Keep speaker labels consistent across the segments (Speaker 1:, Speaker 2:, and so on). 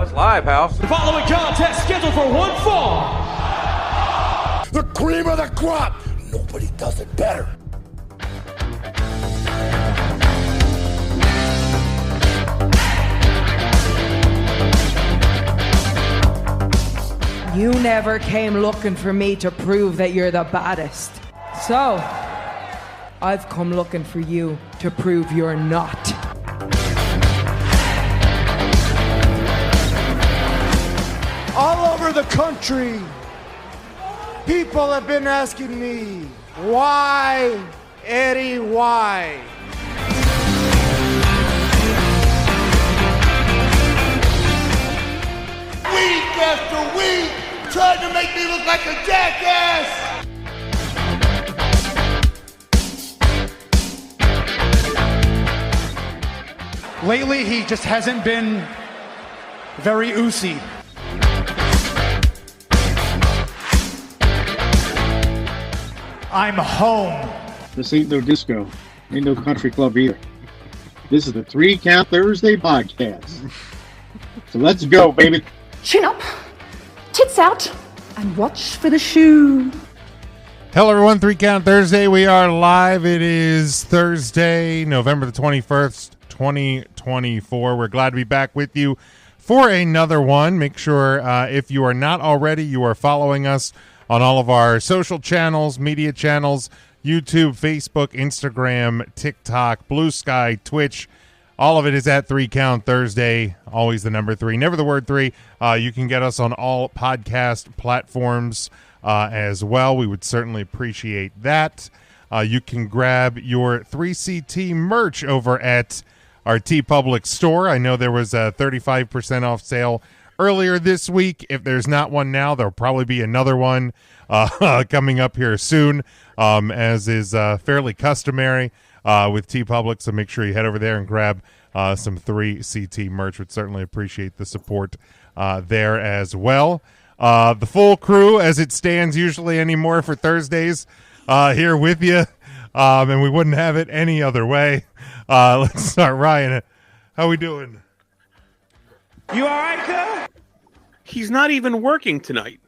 Speaker 1: it's live, House.
Speaker 2: The following contest scheduled for one fall.
Speaker 3: The cream of the crop. Nobody does it better.
Speaker 4: You never came looking for me to prove that you're the baddest. So, I've come looking for you to prove you're not.
Speaker 5: All over the country, people have been asking me, why, Eddie, why?
Speaker 3: Week after week, trying to make me look like a jackass.
Speaker 5: Lately, he just hasn't been very oozy. I'm home.
Speaker 6: This ain't no disco. Ain't no country club either. This is the 3 Count Thursday podcast. So let's go, baby.
Speaker 7: Chin up, tits out, and watch for the shoe.
Speaker 8: Hello, everyone. 3 Count Thursday. We are live. It is Thursday, November the 21st, 2024. We're glad to be back with you for another one. Make sure, if you are not already, you are following us on all of our social channels, media channels, YouTube, Facebook, Instagram, TikTok, Blue Sky, Twitch. All of it is at 3 Count Thursday, always the number 3, never the word 3. You can get us on all podcast platforms as well. We would certainly appreciate that. You can grab your 3CT merch over at our TeePublic store. I know there was a 35% off sale earlier this week. If there's not one now, there'll probably be another one coming up here soon, as is fairly customary with TeePublic. So make sure you head over there and grab some 3CT merch. Would certainly appreciate the support there as well. The full crew, as it stands usually anymore for Thursdays, here with you, and we wouldn't have it any other way. Let's start. Ryan, how we doing?
Speaker 2: You all right, cuz?
Speaker 9: He's not even working tonight.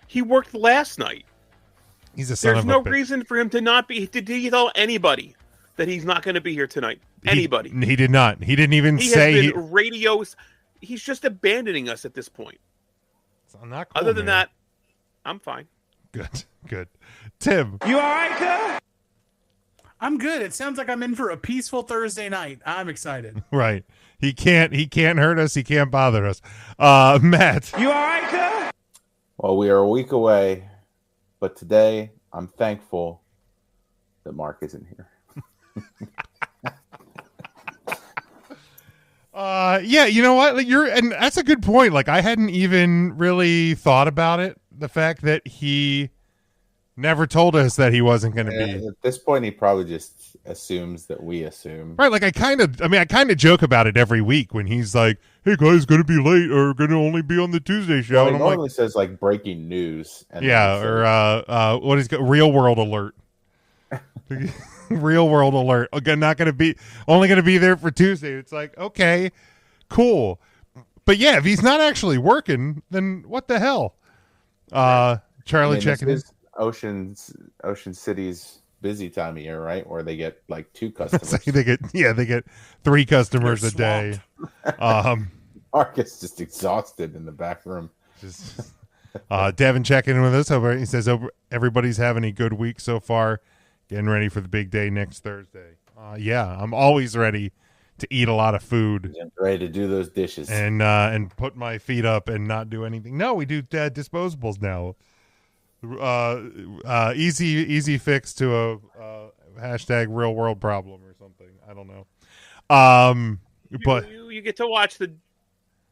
Speaker 9: He worked last night.
Speaker 8: He's a son
Speaker 9: There's
Speaker 8: of
Speaker 9: no
Speaker 8: a bitch.
Speaker 9: reason for him to not be. Did he tell anybody that he's not going to be here tonight? Anybody?
Speaker 8: He did not. He didn't even say.
Speaker 9: Has been radios. He's just abandoning us at this point.
Speaker 8: Not cool,
Speaker 9: Other than
Speaker 8: man.
Speaker 9: that, I'm fine.
Speaker 8: Good. Tim.
Speaker 2: You all right, cuz?
Speaker 10: I'm good. It sounds like I'm in for a peaceful Thursday night. I'm excited.
Speaker 8: Right. He can't hurt us. He can't bother us. Matt.
Speaker 2: You all right, cuz?
Speaker 11: Well, we are a week away, but today I'm thankful that Mark isn't here.
Speaker 8: Yeah, you know what? And that's a good point. Like, I hadn't even really thought about it. The fact that he never told us that he wasn't going to be.
Speaker 11: At this point, he probably just assumes that we assume.
Speaker 8: Right, like I kind of joke about it every week when he's like, "Hey guys, going to be late or going to only be on the Tuesday show."
Speaker 11: Well, he
Speaker 8: and I'm
Speaker 11: normally
Speaker 8: like,
Speaker 11: says like breaking news. And
Speaker 8: yeah, or what is it? Real world alert. Real world alert. Again, only going to be there for Tuesday. It's like, okay, cool. But yeah, if he's not actually working, then what the hell? Charlie checking in.
Speaker 11: Ocean City's busy time of year, right? Where they get like 2 customers.
Speaker 8: they get 3 customers a day.
Speaker 11: Mark is just exhausted in the back room.
Speaker 8: Devin checking in with us. He says, everybody's having a good week so far. Getting ready for the big day next Thursday. Yeah, I'm always ready to eat a lot of food.
Speaker 11: I'm ready to do those dishes.
Speaker 8: And put my feet up and not do anything. No, we do disposables now. Easy fix to a hashtag real world problem or something. I don't know. But
Speaker 9: you get to watch the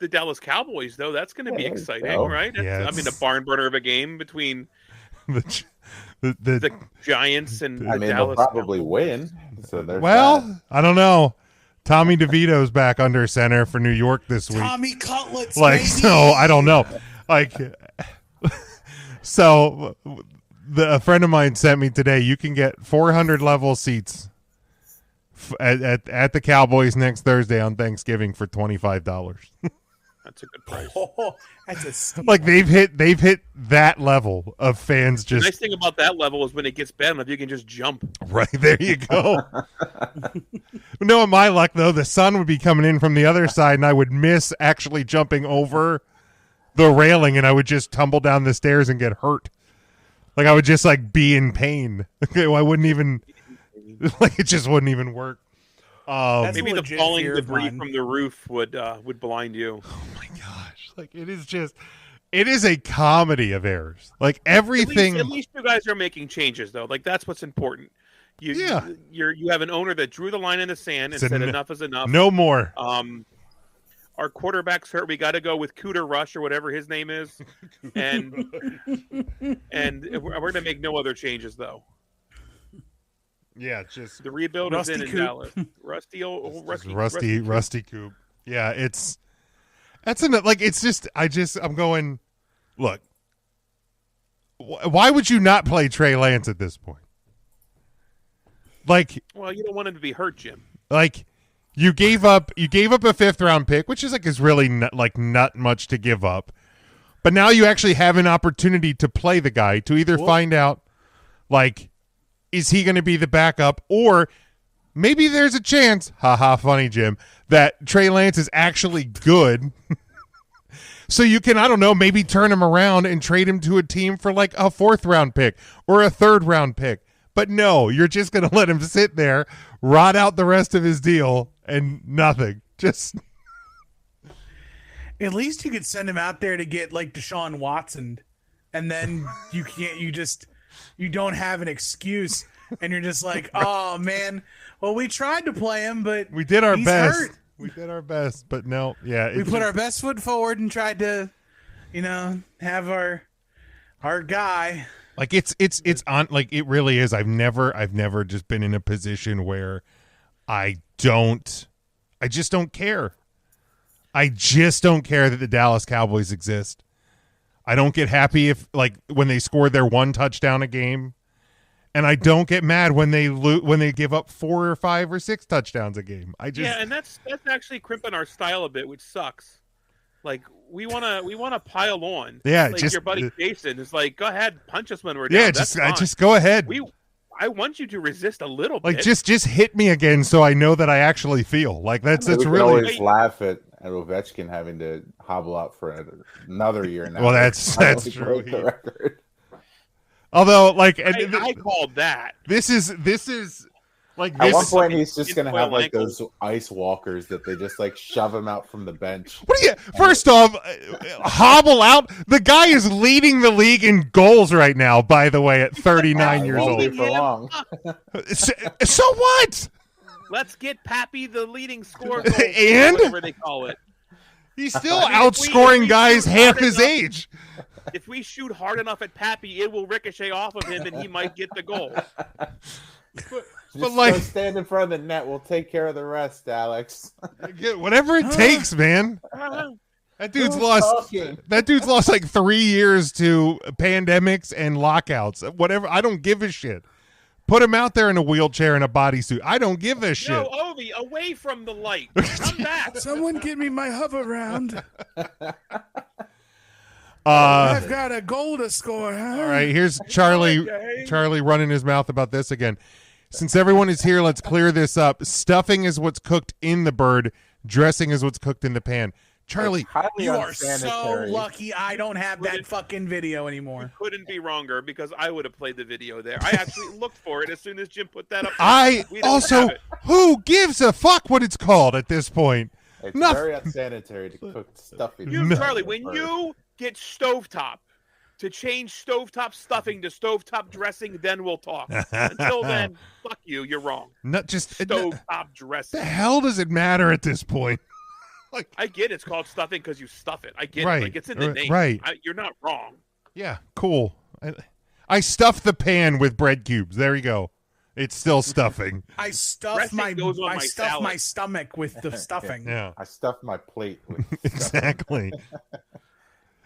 Speaker 9: Dallas Cowboys, though. That's going to be exciting, right?
Speaker 8: Yeah,
Speaker 9: I mean, a barn burner of a game between
Speaker 8: the
Speaker 9: Giants and
Speaker 11: I mean,
Speaker 9: Dallas.
Speaker 11: they'll probably win. So
Speaker 8: I don't know. Tommy DeVito's back under center for New York this week.
Speaker 10: Tommy Cutlets,
Speaker 8: like,
Speaker 10: baby.
Speaker 8: so I don't know. Like, so a friend of mine sent me today. You can get 400 level seats at the Cowboys next Thursday on Thanksgiving for $25.
Speaker 9: That's a good price.
Speaker 10: Oh, that's a steal.
Speaker 8: Like they've hit that level of fans.
Speaker 9: The
Speaker 8: Just
Speaker 9: nice thing about that level is when it gets bad enough, you can just jump.
Speaker 8: right there you go. Knowing my luck though, the sun would be coming in from the other side, and I would miss actually jumping over the railing, and I would just tumble down the stairs and get hurt. Like I would just like be in pain. I wouldn't even like it just wouldn't even work.
Speaker 9: Maybe the falling debris from the roof would blind you.
Speaker 8: Oh my gosh! Like it is a comedy of errors. Like everything.
Speaker 9: At least you guys are making changes though. Like that's what's important. You have an owner that drew the line in the sand and said enough is enough.
Speaker 8: No more.
Speaker 9: Our quarterback's hurt. We got to go with Cooter Rush or whatever his name is, and we're going to make no other changes though.
Speaker 8: Yeah, just
Speaker 9: the rebuild is in Dallas. Rusty
Speaker 8: Coop. Yeah, I'm going. Look, why would you not play Trey Lance at this point? Like,
Speaker 9: well, you don't want him to be hurt, Jim.
Speaker 8: Like, you gave up a 5th round pick, which is really not much to give up. But now you actually have an opportunity to play the guy to either find out, like, is he going to be the backup, or maybe there's a chance, funny Jim, that Trey Lance is actually good. So you can, I don't know, maybe turn him around and trade him to a team for like a 4th round pick or a 3rd round pick. But no, you're just going to let him sit there, rot out the rest of his deal, and nothing. Just
Speaker 10: at least you could send him out there to get like Deshaun Watson, and then you don't have an excuse, and you're just like, oh man, well we tried to play him, but
Speaker 8: we did our best.
Speaker 10: Hurt.
Speaker 8: We did our best, but no, yeah,
Speaker 10: we put our best foot forward and tried to, have our guy.
Speaker 8: Like it's on, like it really is. I've never just been in a position where I just don't care. I just don't care that the Dallas Cowboys exist. I don't get happy if when they scored their 1 touchdown a game, and I don't get mad when they give up 4 or 5 or 6 touchdowns a game.
Speaker 9: And that's actually crimping our style a bit, which sucks. Like we wanna pile on.
Speaker 8: Yeah,
Speaker 9: like
Speaker 8: just
Speaker 9: your buddy Jason is like, go ahead, punch us when we're down.
Speaker 8: Yeah, just go ahead.
Speaker 9: I want you to resist a little
Speaker 8: bit.
Speaker 9: Like
Speaker 8: just hit me again, so I know that I actually feel like that's really.
Speaker 11: We always laugh at Ovechkin having to hobble out for another year now.
Speaker 8: Well, that's true. Although, I
Speaker 9: called that.
Speaker 8: This is like
Speaker 11: at one point he's just gonna have like those ice walkers that they just like shove him out from the bench.
Speaker 8: What do you? First off, hobble out. The guy is leading the league in goals right now. By the way, at 39 years old.
Speaker 11: Won't be for long.
Speaker 8: So what?
Speaker 9: Let's get Pappy the leading scorer,
Speaker 8: and
Speaker 9: whatever they call it.
Speaker 8: He's still outscoring guys half his age.
Speaker 9: If we shoot hard enough at Pappy, it will ricochet off of him, and he might get the goal.
Speaker 11: But like, stand in front of the net. We'll take care of the rest, Alex.
Speaker 8: Whatever it takes, man. That dude's lost like 3 years to pandemics and lockouts. Whatever. I don't give a shit. Put him out there in a wheelchair and a bodysuit. I don't give a shit.
Speaker 9: No, Ovi, away from the light. Come back.
Speaker 10: Someone give me my hover round.
Speaker 8: I've
Speaker 10: got a goal to score. Huh?
Speaker 8: All right, here's Charlie running his mouth about this again. Since everyone is here, let's clear this up. Stuffing is what's cooked in the bird. Dressing is what's cooked in the pan. Charlie,
Speaker 10: you are so lucky I don't have that fucking video anymore.
Speaker 9: You couldn't be wronger, because I would have played the video there. I actually looked for it as soon as Jim put that up.
Speaker 8: Who gives a fuck what it's called at this point?
Speaker 11: It's very unsanitary to cook stuffing.
Speaker 9: Charlie, when you get stovetop, to change stovetop stuffing to stovetop dressing, then we'll talk. Until then, fuck you. You're wrong.
Speaker 8: Not just
Speaker 9: stovetop dressing.
Speaker 8: The hell does it matter at this point?
Speaker 9: I get it's called stuffing because you stuff it. I get it. Like it's in the name.
Speaker 8: Right.
Speaker 9: You're not wrong.
Speaker 8: Yeah, cool. I stuff the pan with bread cubes. There you go. It's still stuffing.
Speaker 10: I stuff my stomach with the stuffing.
Speaker 8: Yeah.
Speaker 11: I stuff my plate with
Speaker 8: exactly.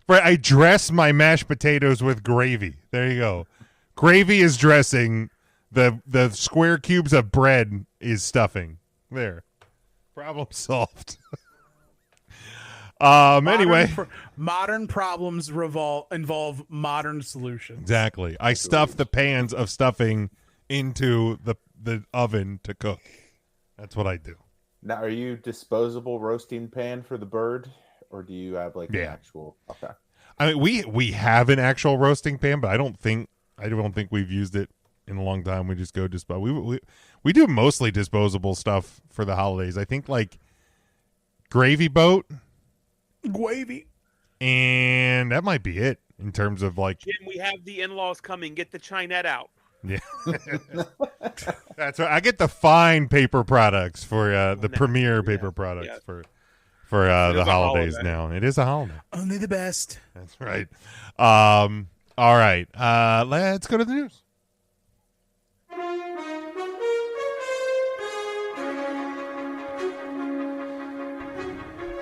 Speaker 8: Right, I dress my mashed potatoes with gravy. There you go. Gravy is dressing. The square cubes of bread is stuffing. There. Problem solved. Anyway,
Speaker 10: modern problems involve modern solutions.
Speaker 8: Exactly. I stuff the pans of stuffing into the oven to cook. That's what I do.
Speaker 11: Now, are you disposable roasting pan for the bird, or do you have like an actual? Okay.
Speaker 8: I mean, we have an actual roasting pan, but I don't think we've used it in a long time. We just go we do mostly disposable stuff for the holidays. I think like gravy boat.
Speaker 10: Gravy.
Speaker 8: And that might be it in terms of like.
Speaker 9: Jim, we have the in-laws coming. Get the Chinette out.
Speaker 8: Yeah, that's right. I get the fine paper products for the premier paper products for the holidays now. It is a holiday.
Speaker 10: Only the best.
Speaker 8: That's right. All right. Let's go to the news.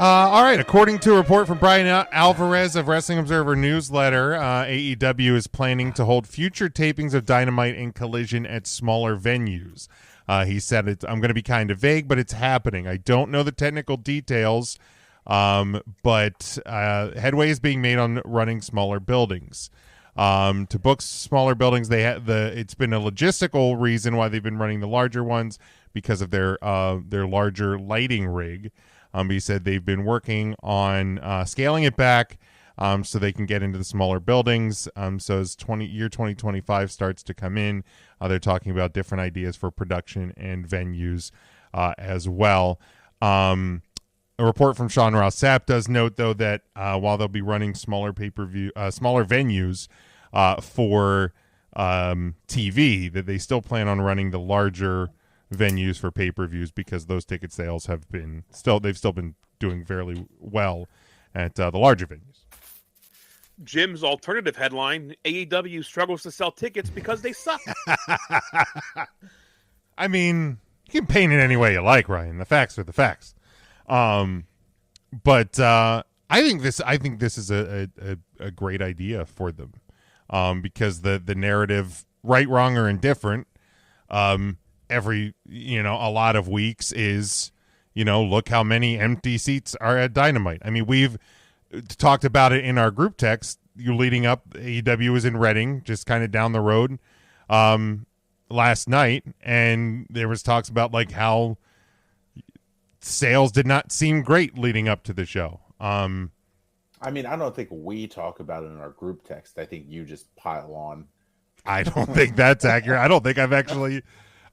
Speaker 8: All right. According to a report from Brian Alvarez of Wrestling Observer Newsletter, AEW is planning to hold future tapings of Dynamite and Collision at smaller venues. He said, I'm going to be kind of vague, but it's happening. I don't know the technical details, but headway is being made on running smaller buildings. To book smaller buildings, it's been a logistical reason why they've been running the larger ones because of their larger lighting rig. He said they've been working on scaling it back so they can get into the smaller buildings. So as 2025 starts to come in, they're talking about different ideas for production and venues as well. A report from Sean Ross Sapp does note, though, that while they'll be running smaller smaller venues for TV, that they still plan on running the larger venues for pay-per-views because those ticket sales they've still been doing fairly well at the larger venues.
Speaker 9: Jim's alternative headline: AEW struggles to sell tickets because they suck.
Speaker 8: I mean, you can paint it any way you like, Ryan. The facts are the facts. But I think this is a great idea for them because the narrative, right, wrong, or indifferent, every a lot of weeks is look how many empty seats are at Dynamite. I mean, we've talked about it in our group text. You leading up, AEW was in Reading, just kind of down the road, last night, and there was talks about like how sales did not seem great leading up to the show.
Speaker 11: I mean, I don't think we talk about it in our group text. I think you just pile on.
Speaker 8: I don't think that's accurate. I don't think I've actually.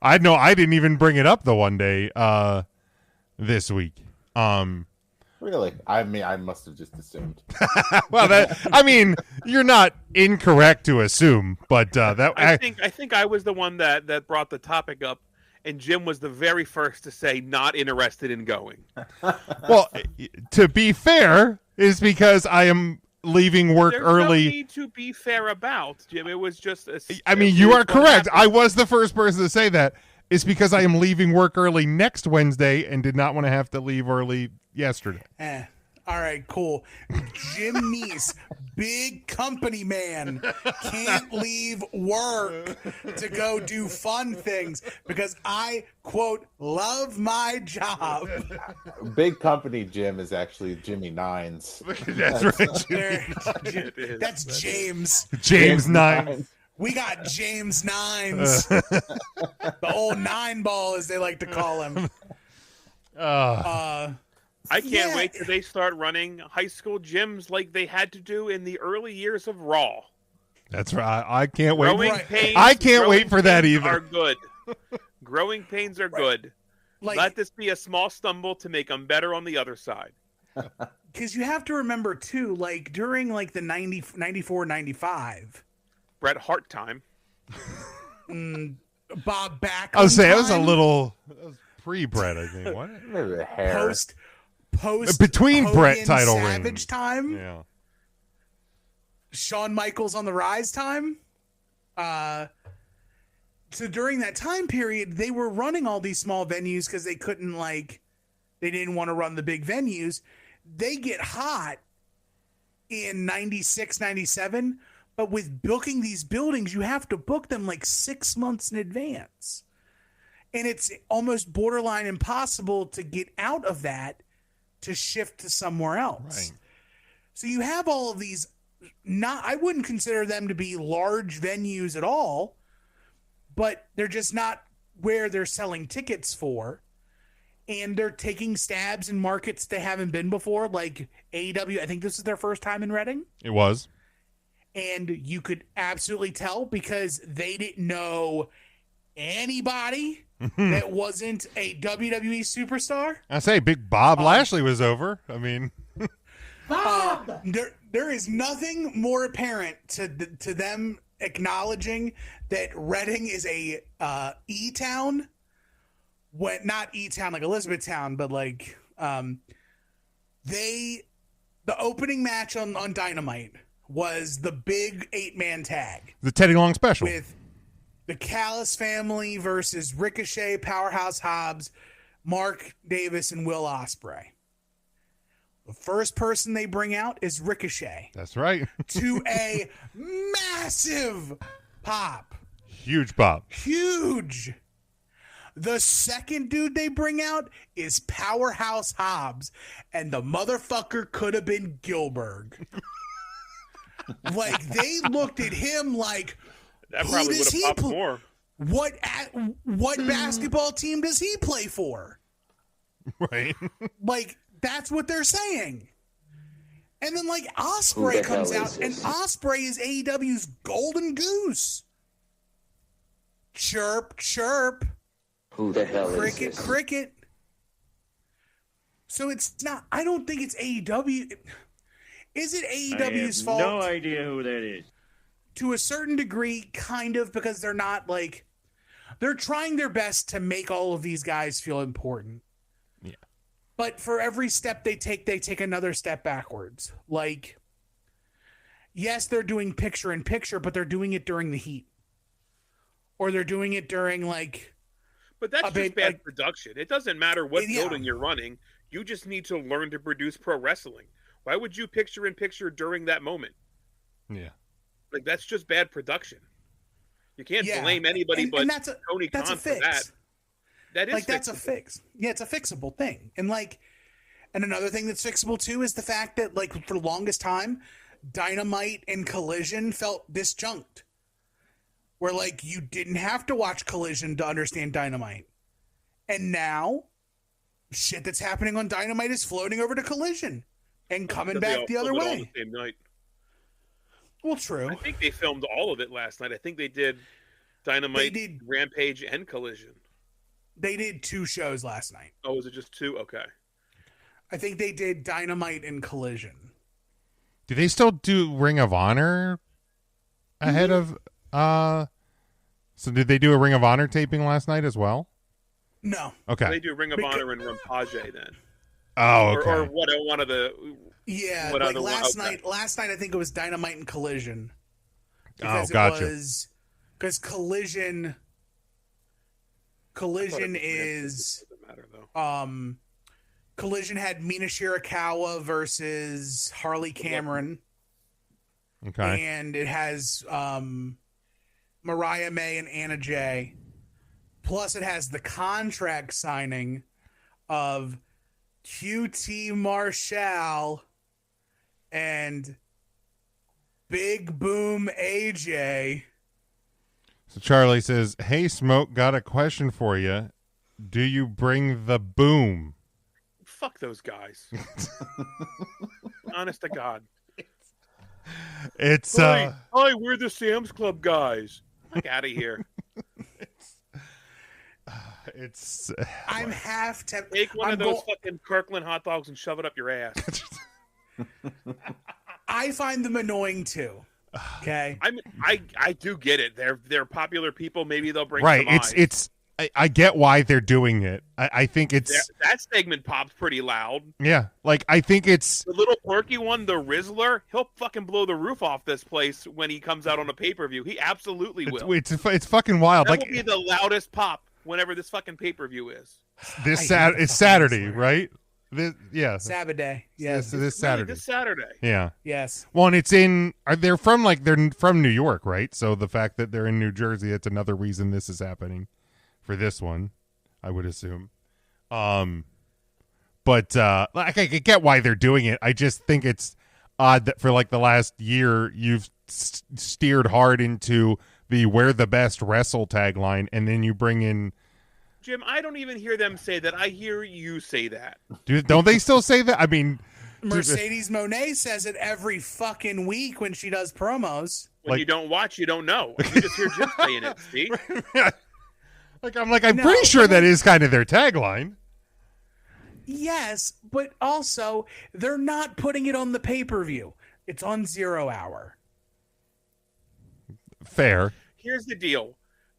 Speaker 8: I know I didn't even bring it up the one day this week.
Speaker 11: Really? I mean, I must have just assumed.
Speaker 8: Well, you're not incorrect to assume, but
Speaker 9: I think I was the one that brought the topic up, and Jim was the very first to say not interested in going.
Speaker 8: Well, to be fair, is because I am leaving work early.
Speaker 9: No need to be fair about, Jim. It was just.
Speaker 8: You are correct. I was the first person to say that. It's because I am leaving work early next Wednesday and did not want to have to leave early yesterday.
Speaker 10: All right, cool. Jim Neese, big company man, can't leave work to go do fun things because I, quote, love my job.
Speaker 11: Big company Jim is actually Jimmy Nines.
Speaker 8: That's right.
Speaker 10: That's James.
Speaker 8: James Nines.
Speaker 10: We got James Nines. The old 9-ball, as they like to call him.
Speaker 9: I can't wait till they start running high school gyms like they had to do in the early years of Raw.
Speaker 8: That's right. I can't wait.
Speaker 9: I
Speaker 8: can't wait for that either.
Speaker 9: Are good. Growing pains are good. Let this be a small stumble to make them better on the other side.
Speaker 10: Because you have to remember too, like during like the 94, 95.
Speaker 9: Bret Hart time.
Speaker 10: Bob Backlund.
Speaker 8: I would say it was a little pre-Bret, I think. What?
Speaker 10: Post
Speaker 8: between
Speaker 10: Hogan
Speaker 8: Bret title
Speaker 10: Savage
Speaker 8: reigns.
Speaker 10: time.
Speaker 8: Yeah.
Speaker 10: Shawn Michaels on the rise time. So during that time period, they were running all these small venues because they couldn't they didn't want to run the big venues. They get hot in 96, 97, but with booking these buildings, you have to book them like 6 months in advance. And it's almost borderline impossible to get out of that to shift to somewhere else.
Speaker 8: Right.
Speaker 10: So you have all of these, I wouldn't consider them to be large venues at all, but they're just not where they're selling tickets for. And they're taking stabs in markets they haven't been before, like AEW. I think this is their first time in Reading.
Speaker 8: It was.
Speaker 10: And you could absolutely tell because they didn't know anybody that wasn't a WWE superstar.
Speaker 8: I say Big Bob Lashley was over. I mean,
Speaker 10: there is nothing more apparent to them acknowledging that Reading is a E-town. Not E-town like Elizabethtown, but like the opening match on Dynamite was the big 8-man tag.
Speaker 8: the Teddy Long special.
Speaker 10: With the Callis family versus Ricochet, Powerhouse Hobbs, Mark Davis, and Will Ospreay. The first person they bring out is Ricochet.
Speaker 8: That's right.
Speaker 10: To a massive pop.
Speaker 8: Huge pop.
Speaker 10: Huge. The second dude they bring out is Powerhouse Hobbs, and the motherfucker could have been Gilbert. Like, they looked at him like,
Speaker 9: That probably would have popped more.
Speaker 10: What basketball team does he play for?
Speaker 8: Right.
Speaker 10: Like, that's what they're saying. And then, like, Ospreay comes out, and Ospreay is AEW's golden goose. Chirp, chirp.
Speaker 1: Who the hell
Speaker 10: cricket,
Speaker 1: is this?
Speaker 10: Cricket. So it's not, I don't think it's AEW. Is it AEW's fault?
Speaker 12: No idea who that is.
Speaker 10: To a certain degree, kind of, because they're not like, they're trying their best to make all of these guys feel important.
Speaker 8: Yeah.
Speaker 10: But for every step they take another step backwards. Like, yes, they're doing picture in picture, but they're doing it during the heat. Or they're doing it during, like,
Speaker 9: but that's just bad production. It doesn't matter what building you're running. You just need to learn to produce pro wrestling. Why would you picture in picture during that moment?
Speaker 8: Yeah.
Speaker 9: Like, that's just bad production. You can't blame anybody but Tony Khan for that. That is
Speaker 10: like, that's a fix. Yeah, it's a fixable thing. And like, and another thing that's fixable too is the fact that, like, for the longest time, Dynamite and Collision felt disjunct. Where, like, you didn't have to watch Collision to understand Dynamite. And now, shit that's happening on Dynamite is floating over to Collision and coming back the other way.
Speaker 9: All the same night.
Speaker 10: Well, true.
Speaker 9: I think they filmed all of it last night. I think they did Dynamite, Rampage, and Collision.
Speaker 10: They did 2 shows last night.
Speaker 9: Oh, was it just 2? Okay.
Speaker 10: I think they did Dynamite and Collision.
Speaker 8: Do they still do Ring of Honor ahead of... So did they do a Ring of Honor taping last night as well?
Speaker 10: No.
Speaker 8: Okay.
Speaker 9: They do Ring of Honor and Rampage then.
Speaker 8: Oh, okay.
Speaker 9: Or what? One of the.
Speaker 10: Yeah, like last night. Last night, I think it was Dynamite and Collision.
Speaker 8: Because gotcha.
Speaker 10: Because Collision is.
Speaker 9: Doesn't matter though.
Speaker 10: Collision had Mina Shirakawa versus Harley Cameron.
Speaker 8: Okay.
Speaker 10: And it has Mariah May and Anna Jay. Plus, it has the contract signing of QT Marshall and Big Boom AJ.
Speaker 8: So Charlie says, "Hey, Smoke, got a question for you. Do you bring the boom?"
Speaker 9: Fuck those guys. Honest to God.
Speaker 8: It's
Speaker 9: Hi, we're the Sam's Club guys. Fuck out of here.
Speaker 8: It's
Speaker 10: I'm half tempted.
Speaker 9: Take one of those fucking Kirkland hot dogs and shove it up your ass.
Speaker 10: I find them annoying too. Okay.
Speaker 9: I do get it. They're popular people. Maybe they'll bring
Speaker 8: right.
Speaker 9: some eyes.
Speaker 8: It's I get why they're doing it. I think it's
Speaker 9: that segment pops pretty loud.
Speaker 8: Yeah, like I think it's
Speaker 9: the little quirky one, the Rizzler. He'll fucking blow the roof off this place when he comes out on a pay-per-view. He absolutely will.
Speaker 8: It's fucking wild.
Speaker 9: That
Speaker 8: Like
Speaker 9: will be the loudest pop whenever this fucking pay-per-view is.
Speaker 8: It's Saturday, right?
Speaker 10: Saturday. Yes.
Speaker 8: This Saturday.
Speaker 9: This Saturday.
Speaker 8: Yeah.
Speaker 10: Yes.
Speaker 8: Well, and it's they're from New York, right? So the fact that they're in New Jersey, it's another reason this is happening for this one, I would assume. But like, I get why they're doing it. I just think it's odd that for like the last year you've steered hard into the "we're the best wrestle" tagline, and then you bring in
Speaker 9: Jim. I don't even hear them say that. I hear you say that.
Speaker 8: Don't they still say that? I mean,
Speaker 10: Mercedes Moné says it every fucking week when she does promos.
Speaker 9: When you don't watch, you don't know. You just hear Jim saying it. See?
Speaker 8: I'm pretty sure that is kind of their tagline.
Speaker 10: Yes, but also they're not putting it on the pay-per-view. It's on 0 Hour.
Speaker 8: Fair.
Speaker 9: Here's the deal.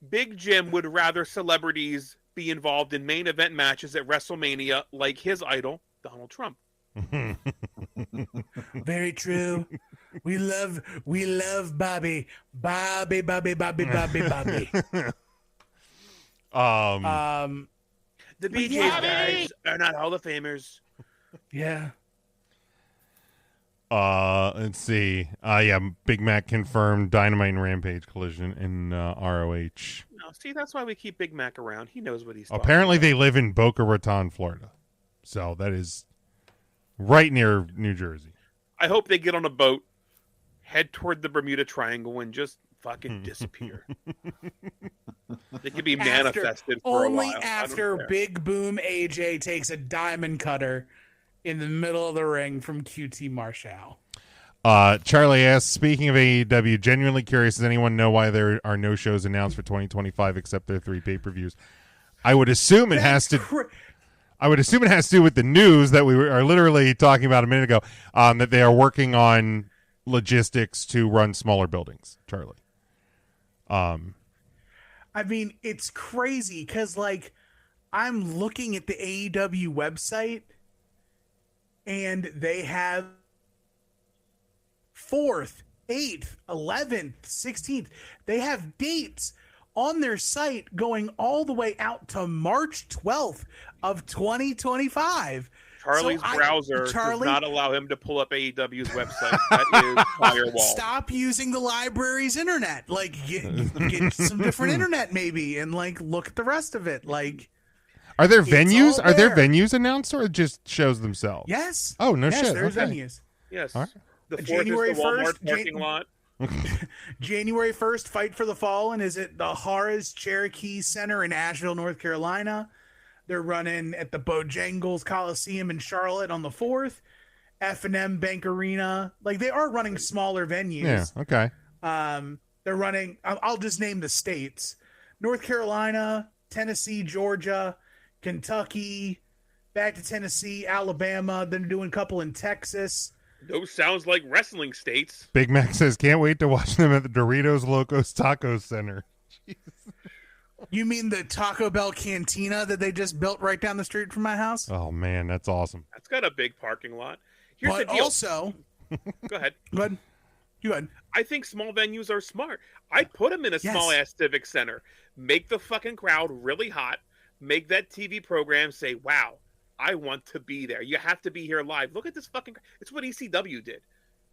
Speaker 9: Big Jim would rather celebrities be involved in main event matches at WrestleMania like his idol, Donald Trump.
Speaker 10: Very true. We love Bobby. Bobby.
Speaker 9: The BJ's guys are not Hall of Famers.
Speaker 10: Yeah.
Speaker 8: Let's see. Yeah, Big Mac confirmed Dynamite and Rampage collision in ROH.
Speaker 9: No, see, that's why we keep Big Mac around. He knows what he's talking
Speaker 8: Apparently
Speaker 9: about.
Speaker 8: they live in Boca Raton, Florida. So that is right near New Jersey.
Speaker 9: I hope they get on a boat, head toward the Bermuda Triangle, and just fucking disappear. They could be manifested for a while.
Speaker 10: Only after Big Boom AJ takes a diamond cutter in the middle of the ring from QT Marshall.
Speaker 8: Charlie asks, speaking of AEW, genuinely curious, does anyone know why there are no shows announced for 2025 except their 3 pay-per-views? I would assume it has to do with the news that we are literally talking about a minute ago, that they are working on logistics to run smaller buildings, Charlie.
Speaker 10: I mean, it's crazy because, like, I'm looking at the AEW website and they have 4th, 8th, 11th, 16th. They have dates on their site going all the way out to March 12th of 2025.
Speaker 9: Charlie's browser does not allow him to pull up AEW's website. That is firewall.
Speaker 10: Stop using the library's internet. Like, get some different internet maybe, and like look at the rest of it. Like,
Speaker 8: are there venues? Are there venues announced, or just shows themselves?
Speaker 10: Yes.
Speaker 8: Oh no
Speaker 10: yes,
Speaker 8: shit.
Speaker 10: There's
Speaker 8: okay.
Speaker 10: venues.
Speaker 9: Yes.
Speaker 8: Right.
Speaker 9: The 4th
Speaker 10: January
Speaker 9: is the Walmart
Speaker 10: 1st,
Speaker 9: parking lot.
Speaker 10: January 1st, Fight for the Fallen is at the Harrah's Cherokee Center in Asheville, North Carolina. They're running at the Bojangles Coliseum in Charlotte on the 4th. F&M Bank Arena. Like, they are running smaller venues.
Speaker 8: Yeah, okay.
Speaker 10: They're running, I'll just name the states. North Carolina, Tennessee, Georgia, Kentucky, back to Tennessee, Alabama. Then they're doing a couple in Texas.
Speaker 9: Those sounds like wrestling states.
Speaker 8: Big Mac says, can't wait to watch them at the Doritos Locos Taco Center.
Speaker 10: You mean the Taco Bell Cantina that they just built right down the street from my house?
Speaker 8: Oh, man, that's awesome.
Speaker 9: That's got a big parking lot. Here's
Speaker 10: But
Speaker 9: the deal.
Speaker 10: also...
Speaker 9: Go ahead.
Speaker 10: Go ahead. You go ahead.
Speaker 9: I think small venues are smart. I'd put them in a small-ass civic center. Make the fucking crowd really hot. Make that TV program say, wow, I want to be there. You have to be here live. Look at this fucking... It's what ECW did.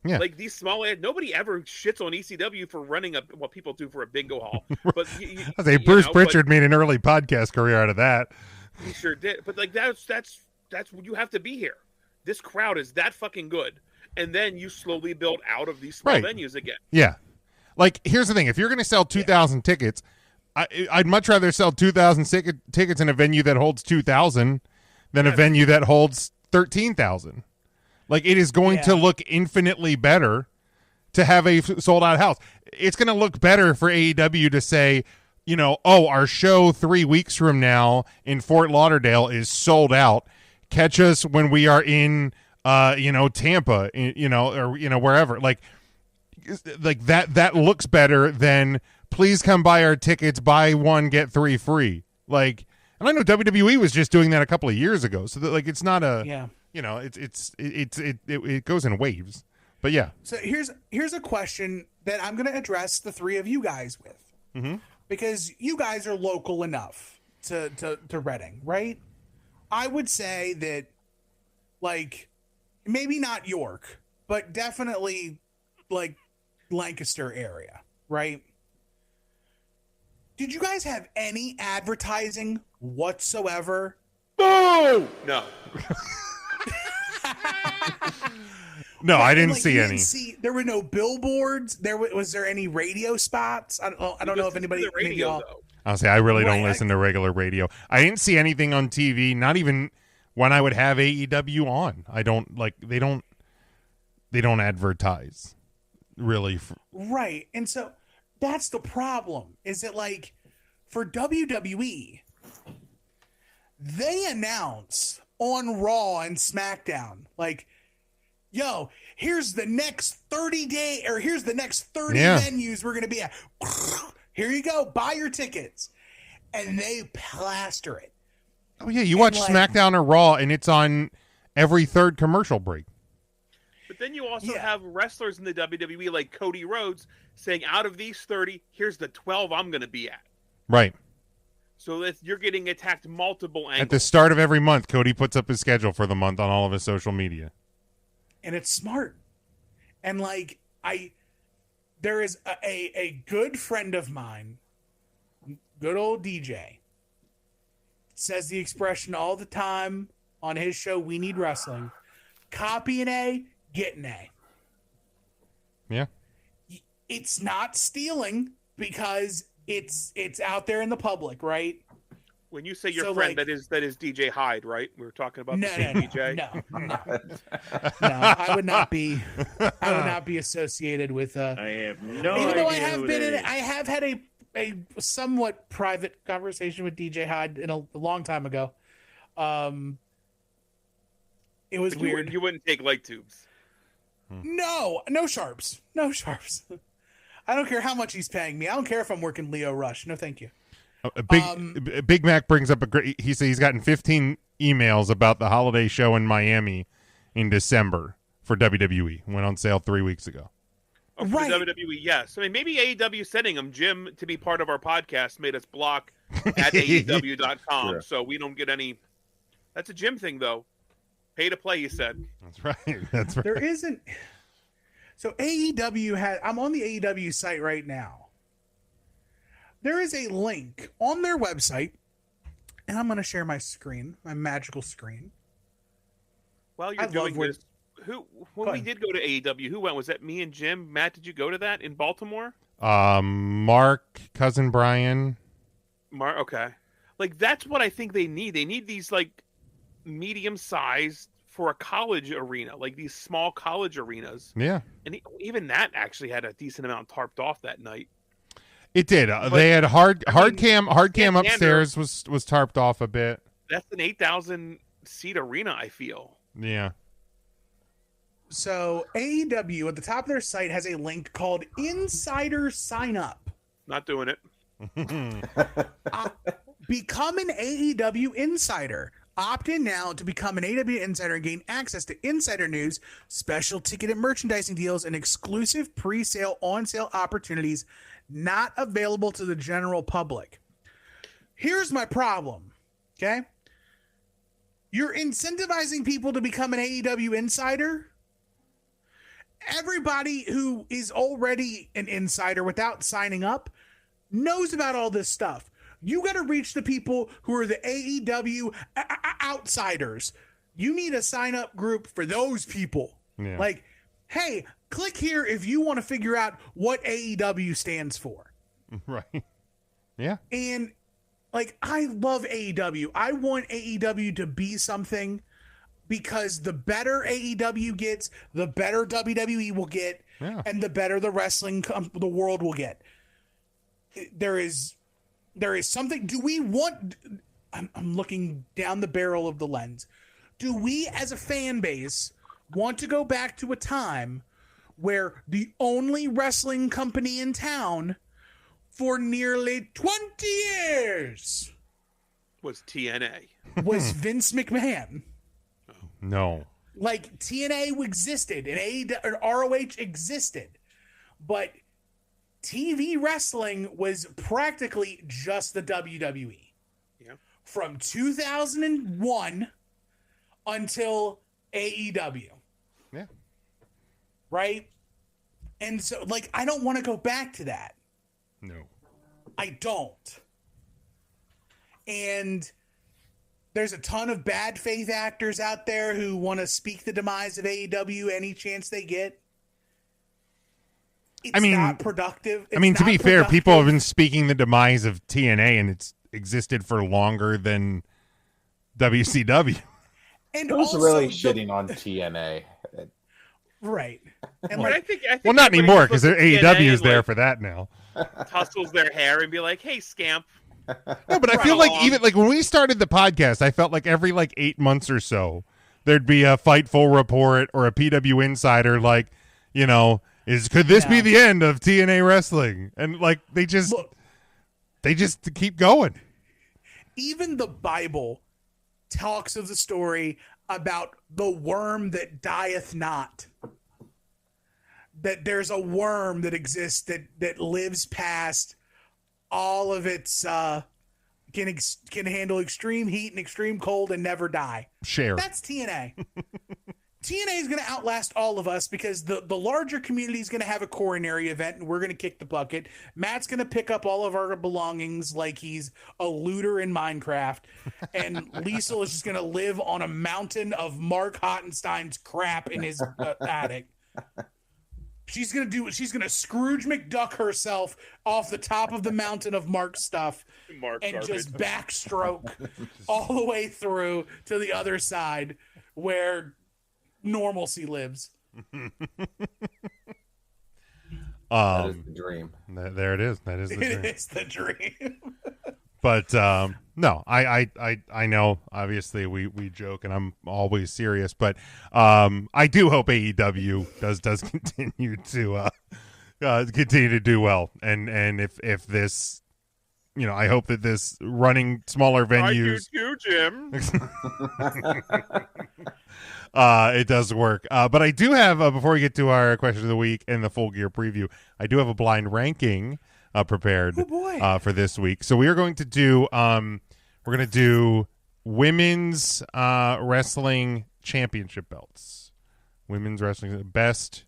Speaker 8: Yeah.
Speaker 9: Like these small ad, nobody ever shits on ECW for running what people do for a bingo hall. But
Speaker 8: I say Bruce Pritchard made an early podcast career out of that.
Speaker 9: He sure did. But like that's you have to be here. This crowd is that fucking good, and then you slowly build out of these small venues again.
Speaker 8: Yeah, like here's the thing: if you're going to sell 2,000 tickets, I'd much rather sell 2,000 tickets in a venue that holds 2,000 than a venue that holds 13,000. Like, it is going to look infinitely better to have a sold-out house. It's going to look better for AEW to say, you know, oh, our show 3 weeks from now in Fort Lauderdale is sold out. Catch us when we are in, Tampa, or wherever. Like that looks better than please come buy our tickets, buy one, get 3 free. Like, and I know WWE was just doing that a couple of years ago. So that, like, it's not a...
Speaker 10: Yeah.
Speaker 8: You know, it goes in waves, but yeah.
Speaker 10: So here's a question that I'm going to address the 3 of you guys with, because you guys are local enough to Reading, right? I would say that, like, maybe not York, but definitely like Lancaster area, right? Did you guys have any advertising whatsoever?
Speaker 9: No.
Speaker 8: No, I didn't
Speaker 10: like,
Speaker 8: see
Speaker 10: you
Speaker 8: any.
Speaker 10: There were no billboards. Was there any radio spots? I don't know if anybody.
Speaker 9: The radio, though.
Speaker 8: I'll say I really don't listen to regular radio. I didn't see anything on TV. Not even when I would have AEW on. I don't like. They don't advertise really.
Speaker 10: Right, and so that's the problem. Is that like for WWE, they announce on Raw and SmackDown like, yo, here's the next 30 venues we're gonna be at. Here you go, buy your tickets. And they plaster it.
Speaker 8: Oh yeah, you watch SmackDown or Raw and it's on every third commercial break.
Speaker 9: But then you also have wrestlers in the WWE like Cody Rhodes saying, out of these 30, here's the 12 I'm going to be at.
Speaker 8: Right.
Speaker 9: So that you're getting attacked multiple angles.
Speaker 8: At the start of every month, Cody puts up his schedule for the month on all of his social media.
Speaker 10: And it's smart. And like there is a good friend of mine, good old DJ, says the expression all the time on his show, We Need Wrestling. Copy an A, get an A.
Speaker 8: Yeah.
Speaker 10: It's not stealing because it's out there in the public, right?
Speaker 9: When you say your friend, that is DJ Hyde, right? We were talking about the same DJ.
Speaker 10: No, I would not be associated with.
Speaker 2: I have no
Speaker 10: even
Speaker 2: idea.
Speaker 10: though I have had a somewhat private conversation with DJ Hyde a long time ago. It was weird.
Speaker 9: You wouldn't take light tubes.
Speaker 10: No sharps. I don't care how much he's paying me. I don't care if I'm working Leo Rush. No, thank you.
Speaker 8: Big Mac brings up a great. He said he's gotten 15 emails about the holiday show in Miami in December for WWE. Went on sale 3 weeks ago.
Speaker 9: Oh, for WWE, yes. I mean, maybe AEW sending him. Jim, to be part of our podcast, made us block at AEW.com, sure. So we don't get any. That's a Jim thing, though. Pay to play, you said.
Speaker 8: That's right. That's right.
Speaker 10: There isn't. So AEW has. I'm on the AEW site right now. There is a link on their website, and I'm going to share my screen, my magical screen.
Speaker 9: While you're doing this, when we did go to AEW, who went? Was that me and Jim? Matt, did you go to that in Baltimore?
Speaker 8: Mark, cousin Brian.
Speaker 9: Okay. Like, that's what I think they need. They need these, like, medium-sized for a college arena, like these small college arenas.
Speaker 8: Yeah.
Speaker 9: And even that actually had a decent amount tarped off that night.
Speaker 8: It did. They had hard cam upstairs was tarped off a bit.
Speaker 9: That's an 8,000 seat arena, I feel.
Speaker 8: Yeah.
Speaker 10: So AEW at the top of their site has a link called Insider Sign Up.
Speaker 9: Not doing it.
Speaker 10: Become an AEW insider. Opt in now to become an AEW insider and gain access to insider news, special ticket and merchandising deals, and exclusive pre-sale, on-sale opportunities not available to the general public. Here's my problem, okay? You're incentivizing people to become an AEW insider. Everybody who is already an insider without signing up knows about all this stuff. You got to reach the people who are the AEW outsiders. You need a sign-up group for those people.
Speaker 8: Yeah.
Speaker 10: Like, hey, click here if you want to figure out what AEW stands for.
Speaker 8: Right. Yeah.
Speaker 10: And, like, I love AEW. I want AEW to be something because the better AEW gets, the better WWE will get, and the better the the world will get. There is something. Do we want? I'm looking down the barrel of the lens. Do we, as a fan base, want to go back to a time where the only wrestling company in town for nearly 20 years
Speaker 9: was TNA?
Speaker 10: Was Vince McMahon?
Speaker 8: No.
Speaker 10: Like, TNA existed and ROH existed, but TV wrestling was practically just the WWE.
Speaker 9: Yeah.
Speaker 10: From 2001 until AEW.
Speaker 8: Yeah.
Speaker 10: Right? And so, like, I don't want to go back to that.
Speaker 8: No.
Speaker 10: I don't. And There's a ton of bad faith actors out there who want to speak the demise of AEW any chance they get. It's not productive.
Speaker 8: I mean, to be fair, people have been speaking the demise of TNA, and it's existed for longer than WCW.
Speaker 10: And
Speaker 11: who's really shitting on TNA?
Speaker 10: Right.
Speaker 9: And I think
Speaker 8: well, not anymore because AEW is there for that now.
Speaker 9: Tussles their hair and be like, "Hey, scamp."
Speaker 8: No, but I feel like even like when we started the podcast, I felt like every 8 months or so there'd be a Fightful report or a PW Insider, could this be the end of TNA wrestling? And they just keep going.
Speaker 10: Even the Bible talks of the story about the worm that dieth not. That there's a worm that exists that lives past all of its can handle extreme heat and extreme cold and never die.
Speaker 8: Share.
Speaker 10: That's TNA. TNA is going to outlast all of us because the larger community is going to have a coronary event and we're going to kick the bucket. Matt's going to pick up all of our belongings like he's a looter in Minecraft. And Liesel is just going to live on a mountain of Mark Hottenstein's crap in his attic. She's going to Scrooge McDuck herself off the top of the mountain of Mark's stuff just backstroke all the way through to the other side where normalcy lives.
Speaker 11: That is the dream.
Speaker 8: There it is. That is the dream.
Speaker 10: It is the dream.
Speaker 8: But no, I know. Obviously, we joke, and I'm always serious. But I do hope AEW does continue to do well. And if this, I hope that this running smaller venues.
Speaker 9: I do too, Jim.
Speaker 8: It does work. But I do have before we get to our question of the week and the Full Gear preview, I do have a blind ranking prepared for this week. So we are going to do women's wrestling championship belts. Women's wrestling best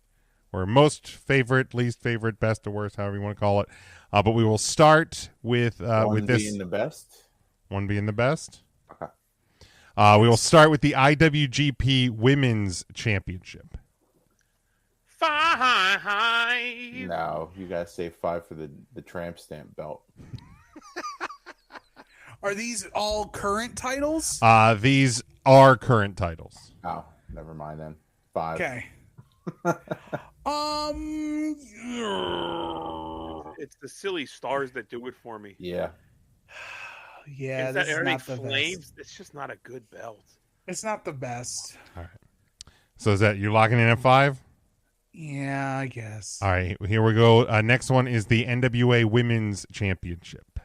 Speaker 8: or most favorite, least favorite, best or worst, however you want to call it. But we will start with this.
Speaker 11: Being the best.
Speaker 8: One being the best.
Speaker 11: Okay.
Speaker 8: We will start with the IWGP Women's Championship.
Speaker 9: 5.
Speaker 11: No, you guys say 5 for the tramp stamp belt.
Speaker 10: Are these all current titles?
Speaker 8: These are current titles.
Speaker 11: Oh, never mind then. 5.
Speaker 10: Okay.
Speaker 9: It's the silly stars that do it for me.
Speaker 11: Yeah.
Speaker 10: Yeah,
Speaker 9: It's
Speaker 10: this is not the
Speaker 9: flames.
Speaker 10: best.
Speaker 9: It's just not a good belt.
Speaker 10: It's not the best.
Speaker 8: All right. So is that you locking in at 5?
Speaker 10: Yeah, I guess.
Speaker 8: All right, here we go. Next one is the NWA Women's Championship.